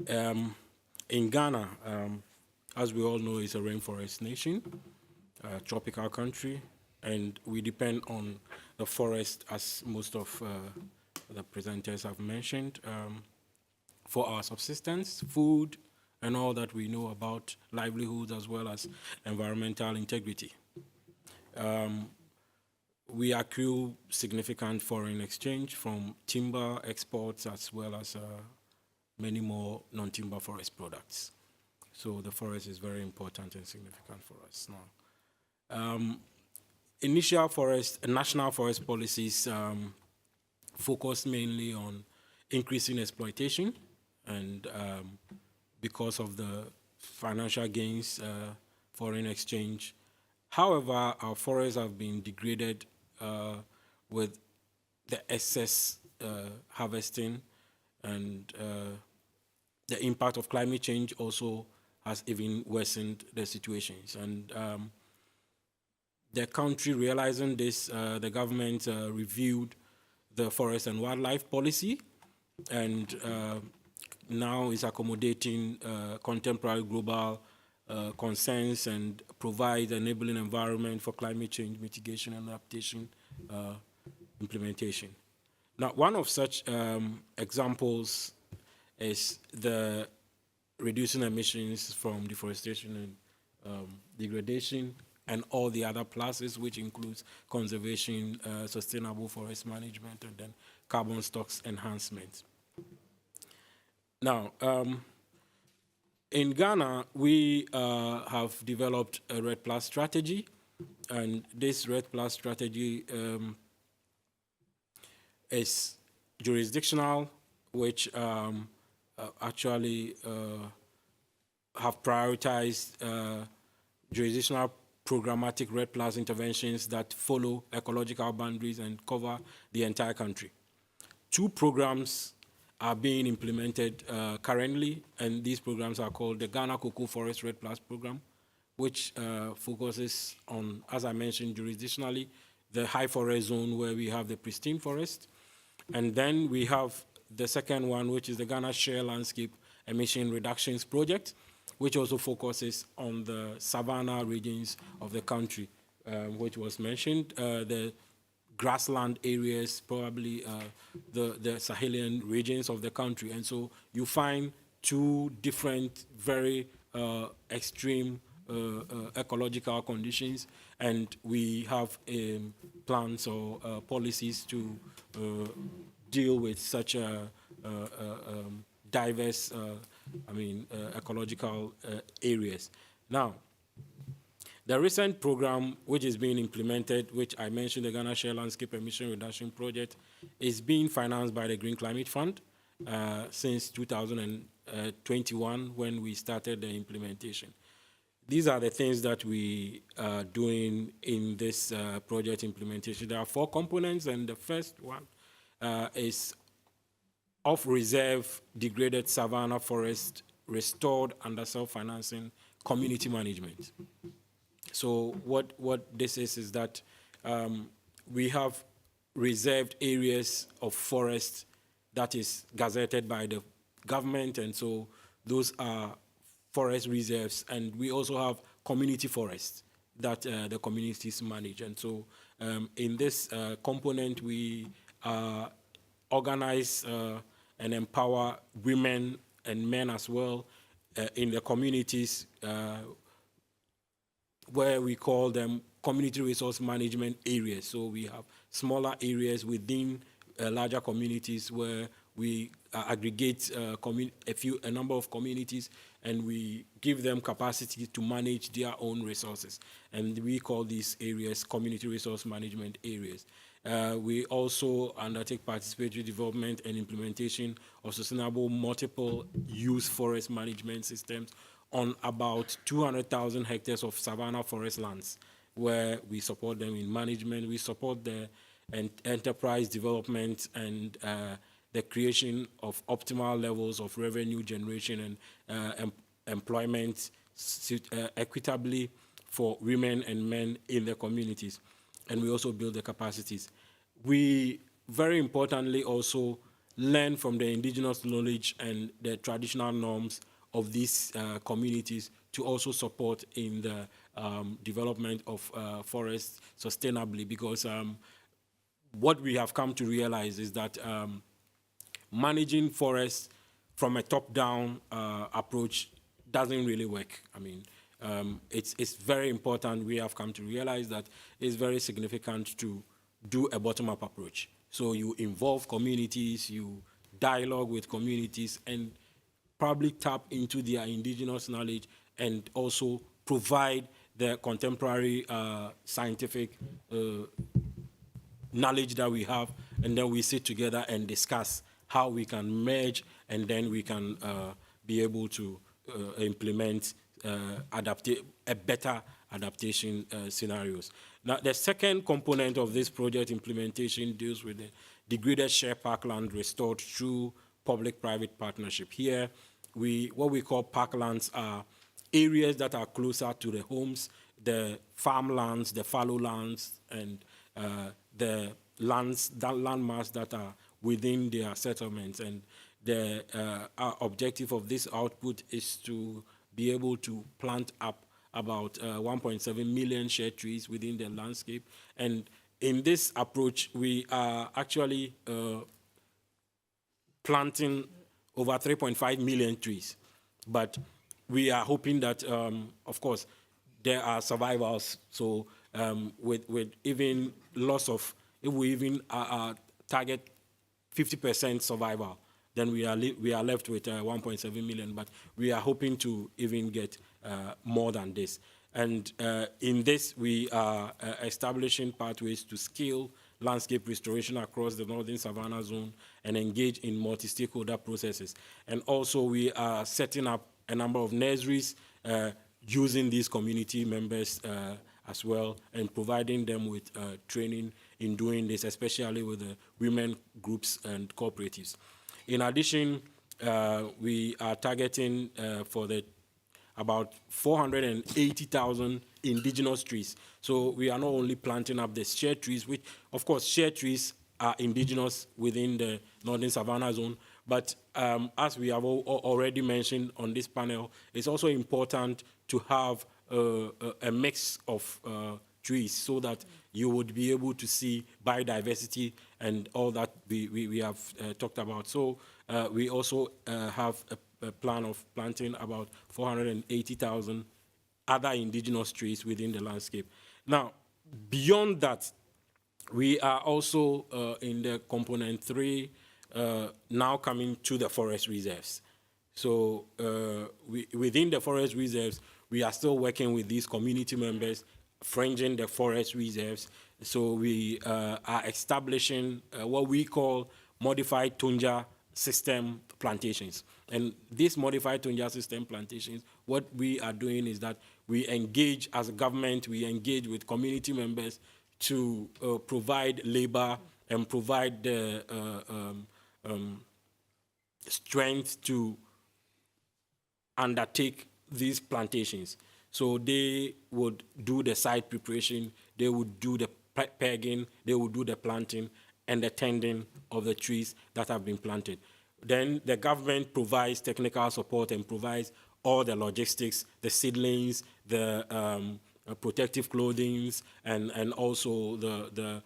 In Ghana, as we all know, is a rainforest nation, a tropical country, and we depend on the forest, as most of the presenters have mentioned, for our subsistence, food, and all that we know about livelihoods as well as environmental integrity. We accrue significant foreign exchange from timber exports as well as many more non-timber forest products. So the forest is very important and significant for us now. National forest policies focus mainly on increasing exploitation, and because of the financial gains, foreign exchange. However, our forests have been degraded with the excess harvesting, and the impact of climate change also has even worsened the situations. And the country, realizing this, the government reviewed the forest and wildlife policy, and now is accommodating contemporary global concerns and provide enabling environment for climate change mitigation and adaptation implementation. Now, one of such examples is the reducing emissions from deforestation and degradation, and all the other pluses, which includes conservation, sustainable forest management, and then carbon stocks enhancement. Now, in Ghana, we have developed a REDD+ strategy, and this REDD+ strategy is jurisdictional, which actually have prioritized jurisdictional programmatic REDD+ interventions that follow ecological boundaries and cover the entire country. 2 programs are being implemented currently, and these programs are called the Ghana Cocoa Forest REDD+ program, which focuses on, as I mentioned, jurisdictionally, the high forest zone where we have the pristine forest. And then we have the second one, which is the Ghana Share Landscape Emission Reductions Project, which also focuses on the savanna regions of the country, which was mentioned, the grassland areas, probably the Sahelian regions of the country. And so you find two different, very extreme ecological conditions, and we have plans or policies to deal with such a diverse, ecological areas. Now, the recent program which is being implemented, which I mentioned, the Ghana Share Landscape Emission Reduction Project, is being financed by the Green Climate Fund since 2021 when we started the implementation. These are the things that we are doing in this project implementation. There are 4 components, and the first one is off-reserve degraded savanna forest restored under self-financing community management. So what this is that we have reserved areas of forest that is gazetted by the government, and so those are forest reserves, and we also have community forests that the communities manage. And so in this component, we organize and empower women and men as well in the communities where we call them community resource management areas. So we have smaller areas within larger communities where we aggregate a number of communities, and we give them capacity to manage their own resources. And we call these areas community resource management areas. We also undertake participatory development and implementation of sustainable multiple use forest management systems on about 200,000 hectares of savanna forest lands, where we support them in management. We support the enterprise development and the creation of optimal levels of revenue generation and employment equitably for women and men in the communities. And we also build the capacities. We, very importantly, also learn from the indigenous knowledge and the traditional norms of these communities to also support in the development of forests sustainably, because what we have come to realize is that managing forests from a top-down approach doesn't really work. I mean, it's very important. We have come to realize that it's very significant to do a bottom-up approach. So you involve communities, you dialogue with communities, and probably tap into their indigenous knowledge, and also provide the contemporary scientific knowledge that we have, and then we sit together and discuss how we can merge, and then we can be able to implement a better adaptation scenarios. Now, the second component of this project implementation deals with the degraded share parkland restored through public-private partnership. Here, what we call parklands are areas that are closer to the homes, the farmlands, the fallow lands, and the lands, that landmass that are within their settlements. And the our objective of this output is to be able to plant up about 1.7 million shade trees within the landscape. And in this approach, we are actually planting over 3.5 million trees. But we are hoping that, of course, there are survivals. So with even loss of, if we even target 50% survival, then we are left with 1.7 million. But we are hoping to even get more than this. And in this, we are establishing pathways to scale landscape restoration across the northern savanna zone and engage in multi-stakeholder processes. And also, we are setting up a number of nurseries using these community members as well, and providing them with training in doing this, especially with the women groups and cooperatives. In addition, we are targeting for the about 480,000 indigenous trees. So we are not only planting up the shade trees, which, of course, shade trees are indigenous within the northern savanna zone, but as we have already mentioned on this panel, it's also important to have a mix of trees so that you would be able to see biodiversity and all that we have talked about. So we also have a plan of planting about 480,000 other indigenous trees within the landscape. Now, beyond that, we are also in the component 3 now coming to the forest reserves. So within the forest reserves, we are still working with these community members, fringing the forest reserves. So we are establishing what we call modified Tunja system plantations. And these modified Tunja system plantations, what we are doing is that we engage as a government, we engage with community members to provide labor and provide the strength to undertake these plantations. So they would do the site preparation, they would do the pegging, they would do the planting and the tending of the trees that have been planted. Then the government provides technical support and provides all the logistics, the seedlings, the protective clothing, and also the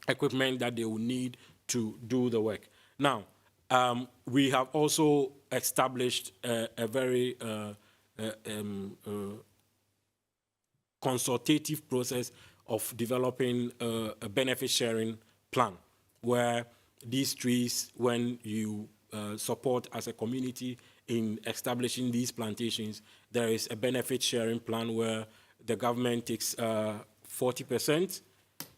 equipment that they will need to do the work. Now, we have also established a very consultative process of developing a benefit sharing plan, where these trees, when you support as a community in establishing these plantations, there is a benefit sharing plan where the government takes 40%,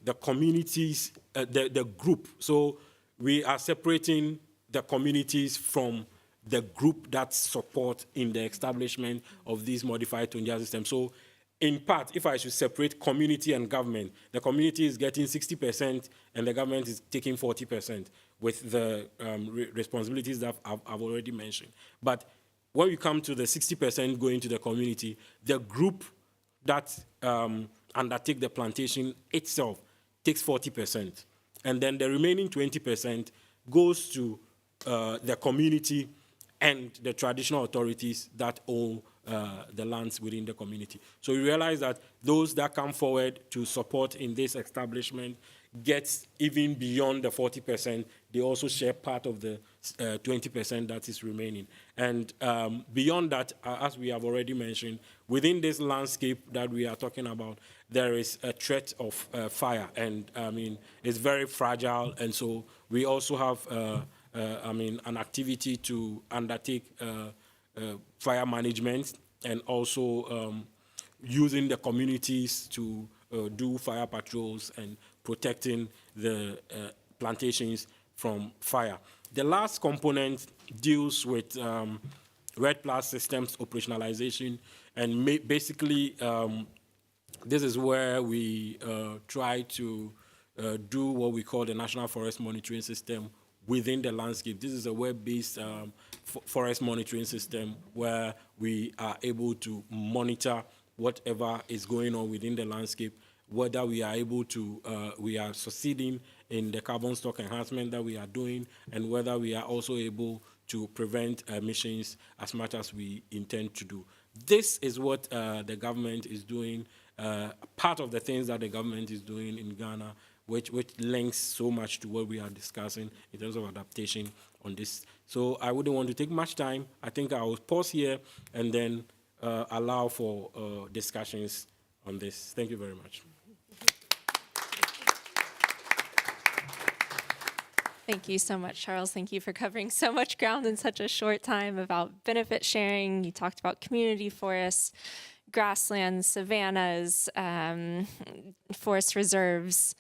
the communities, the group. So we are separating the communities from the group that support in the establishment of these modified Tunja systems. So in part, if I should separate community and government, the community is getting 60% and the government is taking 40% with the responsibilities that I've already mentioned. But when we come to the 60% going to the community, the group that undertake the plantation itself takes 40%. And then the remaining 20% goes to the community and the traditional authorities that own the lands within the community. So we realize that those that come forward to support in this establishment gets even beyond the 40%. They also share part of the 20% that is remaining. And beyond that, as we have already mentioned, within this landscape that we are talking about, there is a threat of fire. And I mean, it's very fragile. And so we also have an activity to undertake fire management and also using the communities to do fire patrols and protecting the plantations from fire. The last component deals with REDD+ systems operationalization, and basically this is where we try to do what we call the National Forest Monitoring System within the landscape. This is a web-based forest monitoring system where we are able to monitor whatever is going on within the landscape, whether we are able to, we are succeeding in the carbon stock enhancement that we are doing, and whether we are also able to prevent emissions as much as we intend to do. This is what the government is doing, part of the things that the government is doing in Ghana, which links so much to what we are discussing in terms of adaptation on this. So I wouldn't want to take much time. I think I will pause here and then allow for discussions on this. Thank you very much. Thank you so much, Charles. Thank you for covering so much ground in such a short time about benefit sharing. You talked about community forests, grasslands, savannas, forest reserves,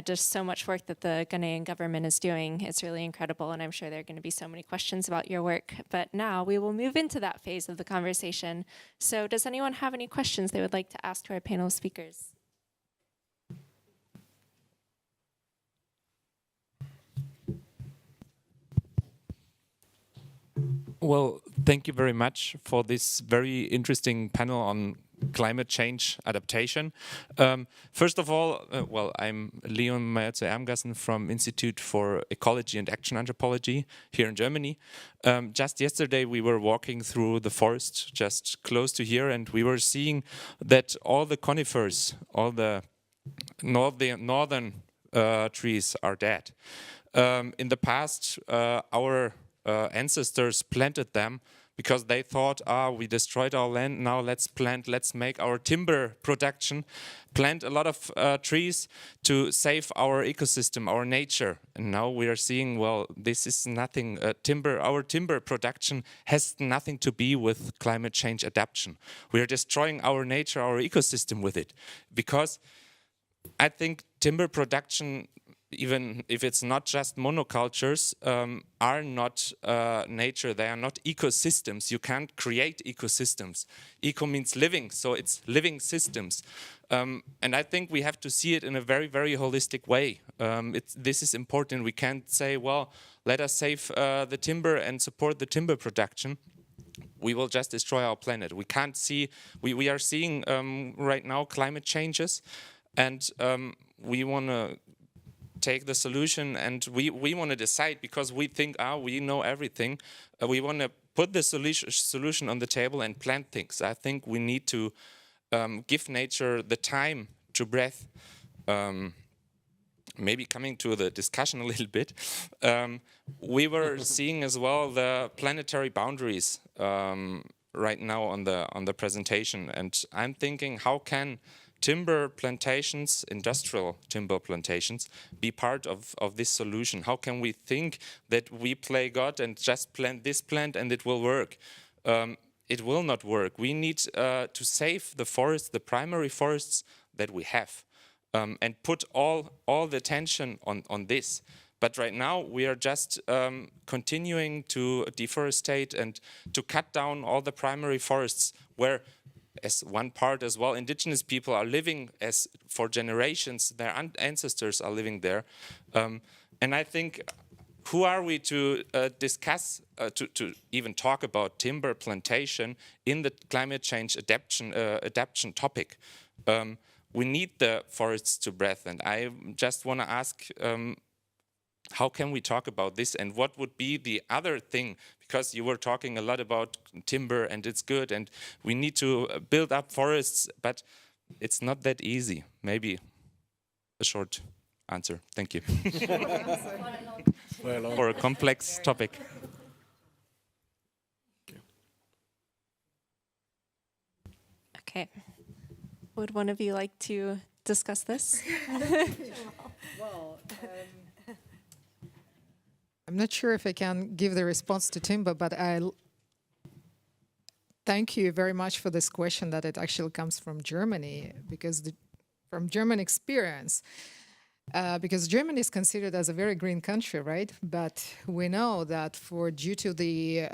just so much work that the Ghanaian government is doing. It's really incredible, and I'm sure there are going to be so many questions about your work. But now we will move into that phase of the conversation. So does anyone have any questions they would like to ask to our panel speakers? Well, thank you very much for this very interesting panel on climate change adaptation. First of all, I'm Leon Meyer-Ermgassen from Institute for Ecology and Action Anthropology here in Germany. Just yesterday we were walking through the forest just close to here, and we were seeing that all the conifers, all the northern trees are dead. In the past, our ancestors planted them because they thought, we destroyed our land, now let's make our timber production, plant a lot of trees to save our ecosystem, our nature. And now we are seeing, well, this is nothing, our timber production has nothing to be with climate change adaptation. We are destroying our nature, our ecosystem with it. Because I think timber production, even if it's not just monocultures, are not nature, they are not ecosystems. You can't create ecosystems. Eco means living, so it's living systems. And I think we have to see it in a very, very holistic way. This is important. We can't say, well, let us save the timber and support the timber production. We will just destroy our planet. We can't see, we are seeing right now climate changes, and we want to take the solution, and we want to decide because we think, we know everything. We want to put the solution on the table and plant things. I think we need to give nature the time to breathe. Maybe coming to the discussion a little bit, we were seeing as well the planetary boundaries right now on the presentation, and I'm thinking, how can timber plantations, industrial timber plantations, be part of this solution? How can we think that we play God and just plant this plant and it will work? It will not work. We need to save the forests, the primary forests that we have, and put all the attention on this. But right now we are just continuing to deforestate and to cut down all the primary forests where, as one part as well, indigenous people are living as for generations, their ancestors are living there. And I think, who are we to discuss, to even talk about timber plantation in the climate change adaptation topic? We need the forests to breathe, and I just want to ask, how can we talk about this, and what would be the other thing? Because you were talking a lot about timber and it's good and we need to build up forests, but it's not that easy. Maybe a short answer. Thank you. For a complex topic. Okay. Would one of you like to discuss this? Well, I'm not sure if I can give the response to timber, but I thank you very much for this question, that it actually comes from Germany, because from German experience, because Germany is considered as a very green country, right? But we know that due to the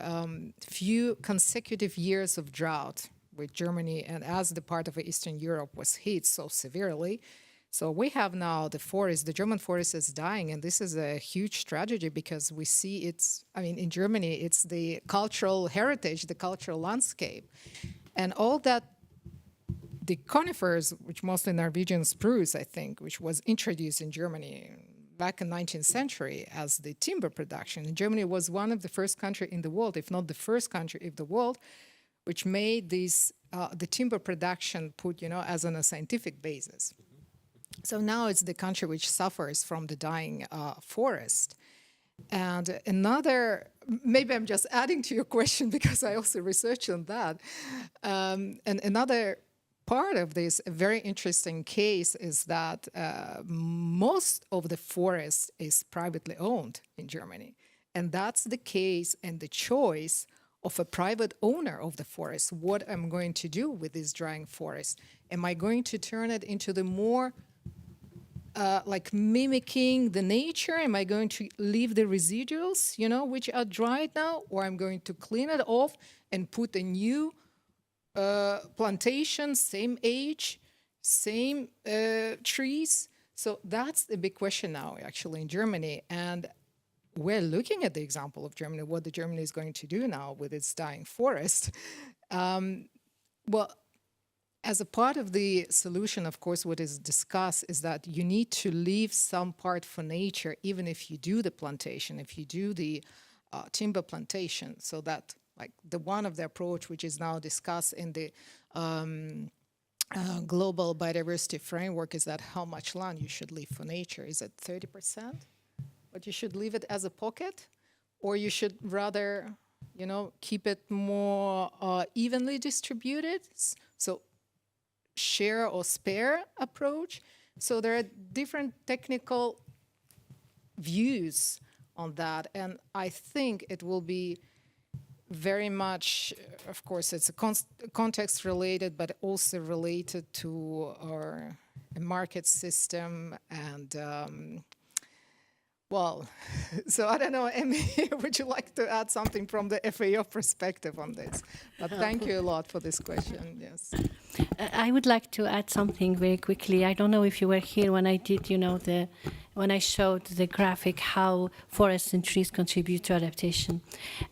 few consecutive years of drought with Germany, and as the part of Eastern Europe was hit so severely, so we have now the forest, the German forest is dying, and this is a huge tragedy because we see in Germany, it's the cultural heritage, the cultural landscape. And all that, the conifers, which mostly Norwegian spruce, I think, which was introduced in Germany back in the 19th century as the timber production. And Germany was one of the first countries in the world, if not the first country in the world, which made this, the timber production put, as on a scientific basis. So now it's the country which suffers from the dying forest. And another, maybe I'm just adding to your question because I also researched on that. And another part of this very interesting case is that most of the forest is privately owned in Germany. And that's the case and the choice of a private owner of the forest. What I'm going to do with this drying forest? Am I going to turn it into the more like mimicking the nature? Am I going to leave the residuals, which are dried now, or I'm going to clean it off and put a new plantation, same age, same trees? So that's the big question now, actually, in Germany. And we're looking at the example of Germany, what the Germany is going to do now with its dying forest. Well, as a part of the solution, of course, what is discussed is that you need to leave some part for nature, even if you do the plantation, if you do the timber plantation. So that, like, the one of the approach which is now discussed in the global biodiversity framework is that how much land you should leave for nature. Is it 30%? But you should leave it as a pocket or you should rather, keep it more evenly distributed. So share or spare approach. So there are different technical views on that. And I think it will be very much, of course, it's a context related, but also related to our market system. And well, so I don't know, Emmy, would you like to add something from the FAO perspective on this? But thank you a lot for this question, yes. I would like to add something very quickly. I don't know if you were here when I did, when I showed the graphic how forests and trees contribute to adaptation.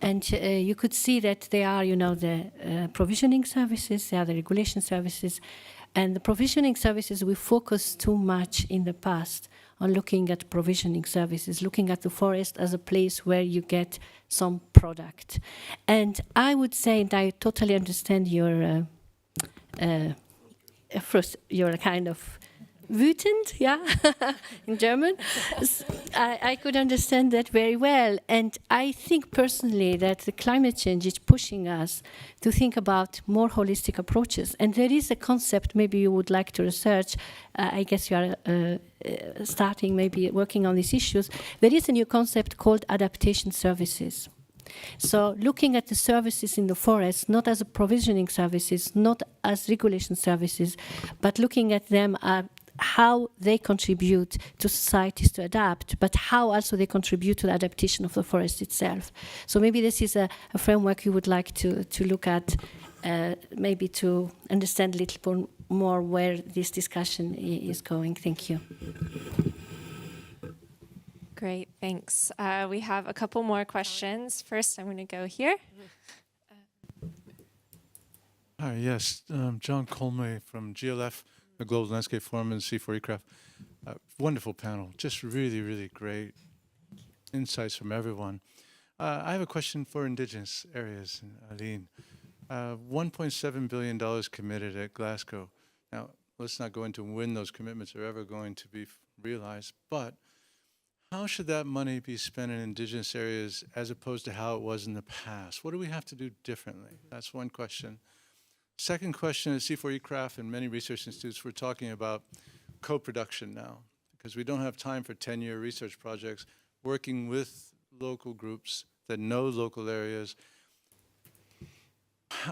And you could see that they are, the provisioning services, they are the regulation services. And the provisioning services, we focused too much in the past on looking at provisioning services, looking at the forest as a place where you get some product. And I would say, and I totally understand your kind of wütend, yeah, in German. I could understand that very well. And I think personally that the climate change is pushing us to think about more holistic approaches. And there is a concept maybe you would like to research. I guess you are starting maybe working on these issues. There is a new concept called adaptation services. So looking at the services in the forest, not as a provisioning services, not as regulation services, but looking at them how they contribute to societies to adapt, but how also they contribute to the adaptation of the forest itself. So maybe this is a framework you would like to look at, maybe to understand a little more where this discussion is going. Thank you. Great, thanks. We have a couple more questions. First, I'm going to go here. Hi, yes, John Colmay from GLF, the Global Landscape Forum and CIFOR-ICRAF. Wonderful panel, just really, really great insights from everyone. I have a question for Indigenous areas, Eileen. $1.7 billion committed at Glasgow. Now, let's not go into when those commitments are ever going to be realized, but how should that money be spent in Indigenous areas as opposed to how it was in the past? What do we have to do differently? That's one question. Second question is CIFOR-ICRAF and many research institutes, we're talking about co-production now because we don't have time for 10-year research projects, working with local groups that know local areas.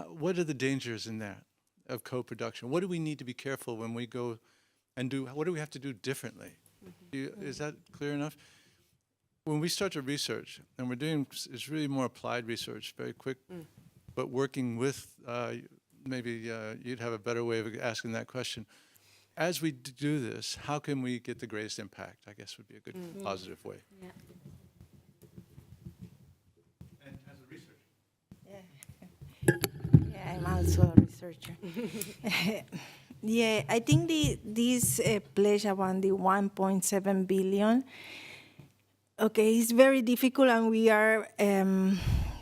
What are the dangers in that of co-production? What do we need to be careful when we go and do, what do we have to do differently? Is that clear enough? When we start to research, and we're doing, it's really more applied research, very quick, but working with, maybe you'd have a better way of asking that question. As we do this, how can we get the greatest impact, I guess would be a good positive way. Yeah. And as a researcher. Yeah, I'm also a researcher. Yeah, I think this pledge around the 1.7 billion, okay, it's very difficult, and we are,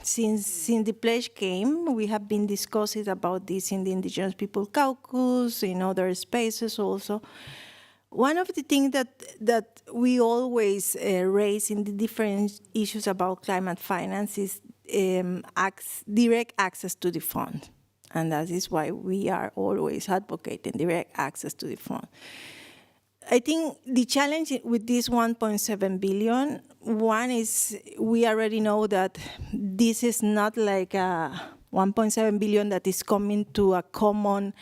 since the pledge came, we have been discussing about this in the Indigenous People Caucus, in other spaces also. One of the things that we always raise in the different issues about climate finance is direct access to the fund. And that is why we are always advocating direct access to the fund. I think the challenge with this 1.7 billion, one is we already know that this is not like a 1.7 billion that is coming to a common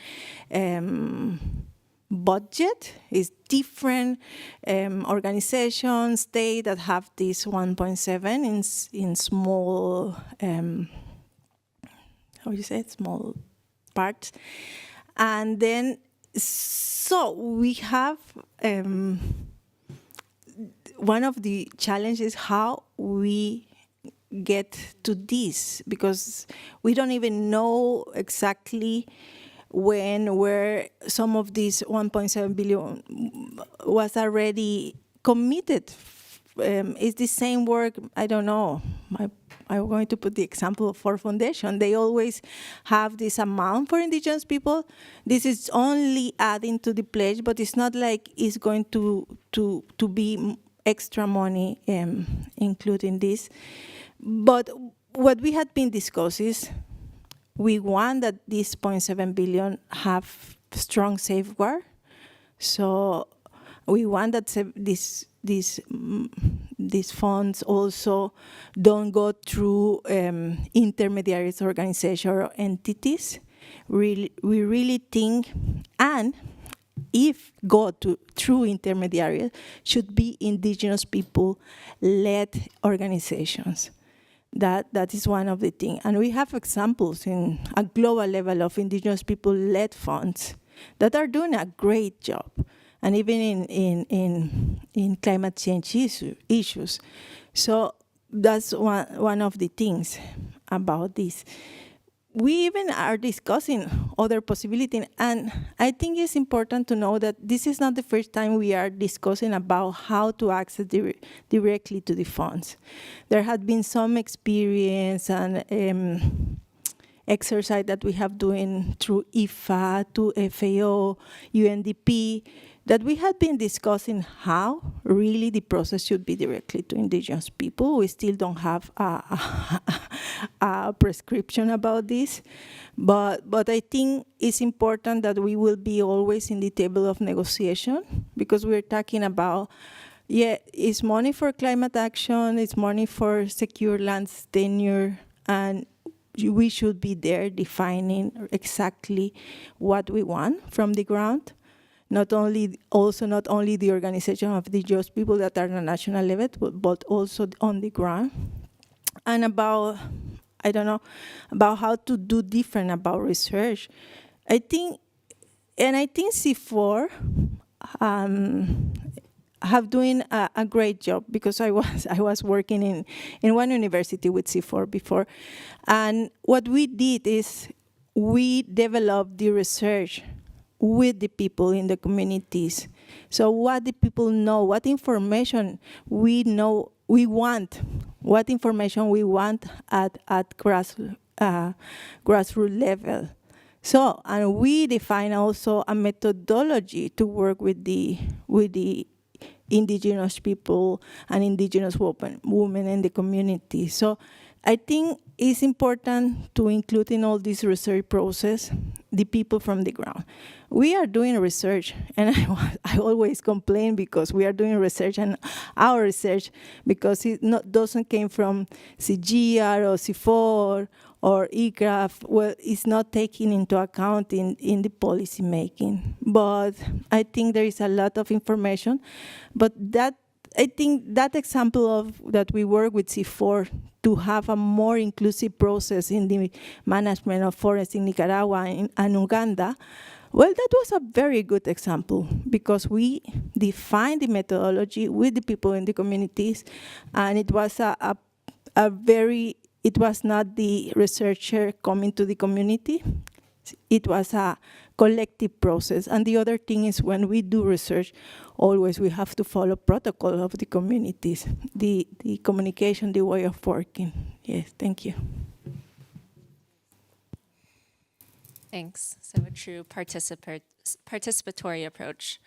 budget. It's different organizations, states that have this 1.7 in small, how do you say it, small parts. And then, so we have, one of the challenges how we get to this, because we don't even know exactly where some of this 1.7 billion was already committed. It's the same work, I don't know, I'm going to put the example of Ford Foundation. They always have this amount for Indigenous people. This is only adding to the pledge, but it's not like it's going to be extra money including this. But what we had been discussing is we want that this 0.7 billion have strong safeguard. So we want that these funds also don't go through intermediaries, organizations, or entities. We really think, and if go through intermediaries, should be indigenous people-led organizations. That is one of the things. And we have examples in a global level of indigenous people-led funds that are doing a great job. And even in climate change issues. So that's one of the things about this. We even are discussing other possibilities, and I think it's important to know that this is not the first time we are discussing about how to access directly to the funds. There had been some experience and exercise that we have doing through IFA, to FAO, UNDP, that we had been discussing how really the process should be directly to indigenous people. We still don't have a prescription about this, but I think it's important that we will be always in the table of negotiation, because we're talking about, it's money for climate action, it's money for secure lands tenure, and we should be there defining exactly what we want from the ground. Not only the organization of the just people that are at the national level, but also on the ground. And about how to do different about research. I think CIFOR have doing a great job, because I was working in one university with CIFOR before. And what we did is we developed the research with the people in the communities. So what the people know, what information we know we want, what information we want at grassroots level. So, and we define also a methodology to work with the indigenous people and indigenous women in the community. So I think it's important to include in all this research process the people from the ground. We are doing research, and I always complain because we are doing research, and our research, because it doesn't came from CGR or CIFOR or ICRAF, well, it's not taken into account in the policy making. But I think there is a lot of information, but I think that example of that we work with CIFOR to have a more inclusive process in the management of forests in Nicaragua and Uganda, well, that was a very good example, because we defined the methodology with the people in the communities, and it was it was not the researcher coming to the community. It was a collective process. And the other thing is, when we do research, always we have to follow protocol of the communities, the communication, the way of working. Yes, thank you. Thanks. So a true participatory approach.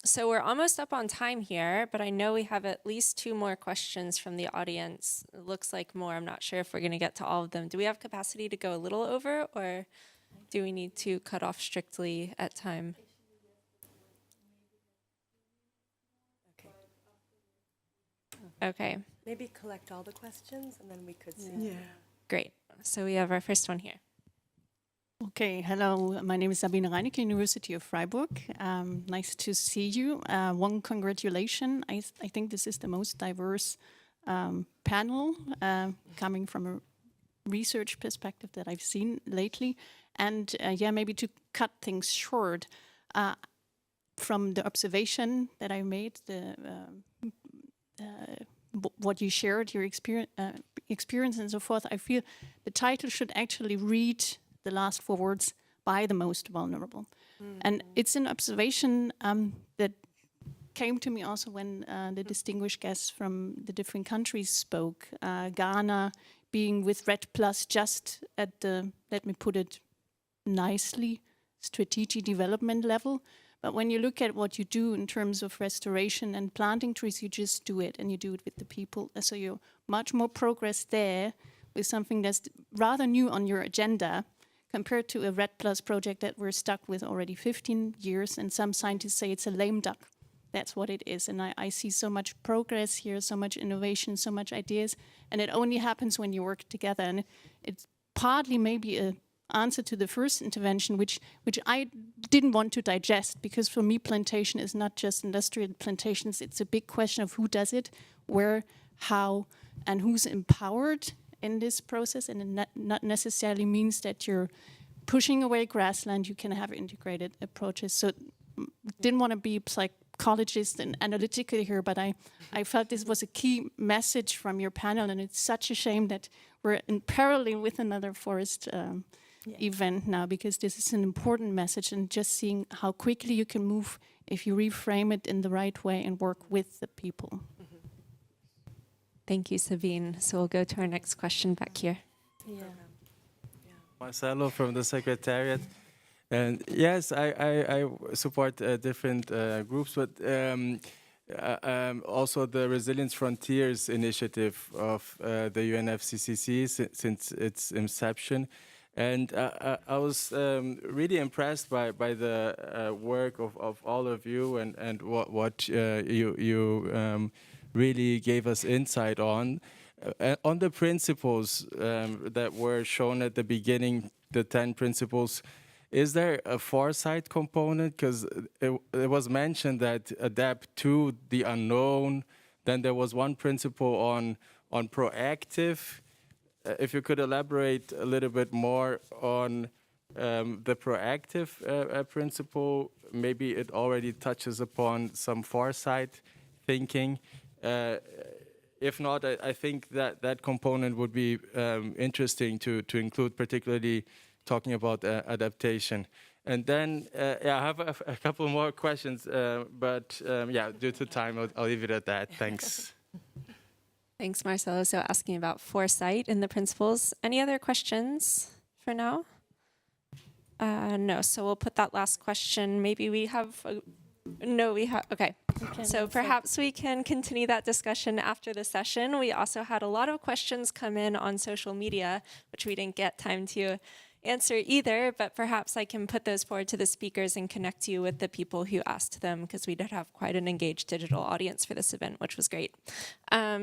So we're almost up on time here, but I know we have at least 2 more questions from the audience. It looks like more. I'm not sure if we're going to get to all of them. Do we have capacity to go a little over, or do we need to cut off strictly at time? Okay. Maybe collect all the questions, and then we could see. Yeah. Great. So we have our first one here. Okay, hello. My name is Sabine Reinecke, University of Freiburg. Nice to see you. One congratulation. I think this is the most diverse panel coming from a research perspective that I've seen lately. And maybe to cut things short, from the observation that I made, what you shared, your experience and so forth, I feel the title should actually read the last 4 words, by the most vulnerable. And it's an observation that came to me also when the distinguished guests from the different countries spoke. Ghana being with REDD+ just at the, let me put it nicely, strategic development level, But when you look at what you do in terms of restoration and planting trees, you just do it, and you do it with the people. So you're much more progress there with something that's rather new on your agenda compared to a RED Plus project that we're stuck with already 15 years, and some scientists say it's a lame duck. That's what it is, and I see so much progress here, so much innovation, so much ideas, and it only happens when you work together. And it's partly maybe a answer to the first intervention, which I didn't want to digest, because for me plantation is not just industrial plantations, it's a big question of who does it, where, how, and who's empowered in this process, and it not necessarily means that you're pushing away grassland. You can have integrated approaches. So didn't want to be psychologist and analytical here, but I felt this was a key message from your panel, and it's such a shame that we're in parallel with another forest event now, because this is an important message, and just seeing how quickly you can move if you reframe it in the right way and work with the people. Thank you, Sabine. So we'll go to our next question back here. Marcelo from the Secretariat. And yes, I support different groups, but also the Resilience Frontiers initiative of the UNFCCC since its inception. And I was really impressed by the work of all of you, and what you really gave us insight on the principles that were shown at the beginning, the 10 principles. Is there a foresight component? Because it was mentioned that adapt to the unknown. Then there was one principle on proactive. If you could elaborate a little bit more on the proactive principle, maybe it already touches upon some foresight thinking. If not, I think that component would be interesting to include, particularly talking about adaptation. And then I have a couple more questions, but due to time, I'll leave it at that. Thanks. Thanks, Marcelo. So asking about foresight in the principles. Any other questions for now? No, so we'll put that last question. Maybe we have... okay. So perhaps we can continue that discussion after the session. We also had a lot of questions come in on social media, which we didn't get time to answer either, but perhaps I can put those forward to the speakers and connect you with the people who asked them, because we did have quite an engaged digital audience for this event, which was great.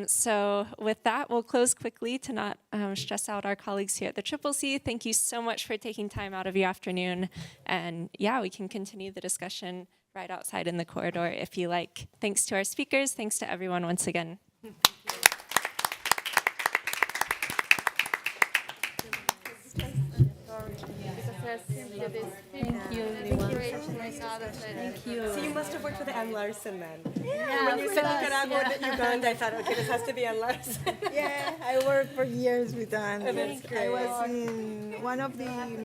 So with that, we'll close quickly to not stress out our colleagues here at the CCC. Thank you so much for taking time out of your afternoon. And yeah, we can continue the discussion right outside in the corridor if you like. Thanks to our speakers. Thanks to everyone once again. Thank you. Thank you. So you must have worked with Ann Larson then. Yeah, when you said Nicaragua that Uganda, I thought, okay, this has to be Ann Larson. Yeah, I worked for years with Ann. That's great. I was in one of the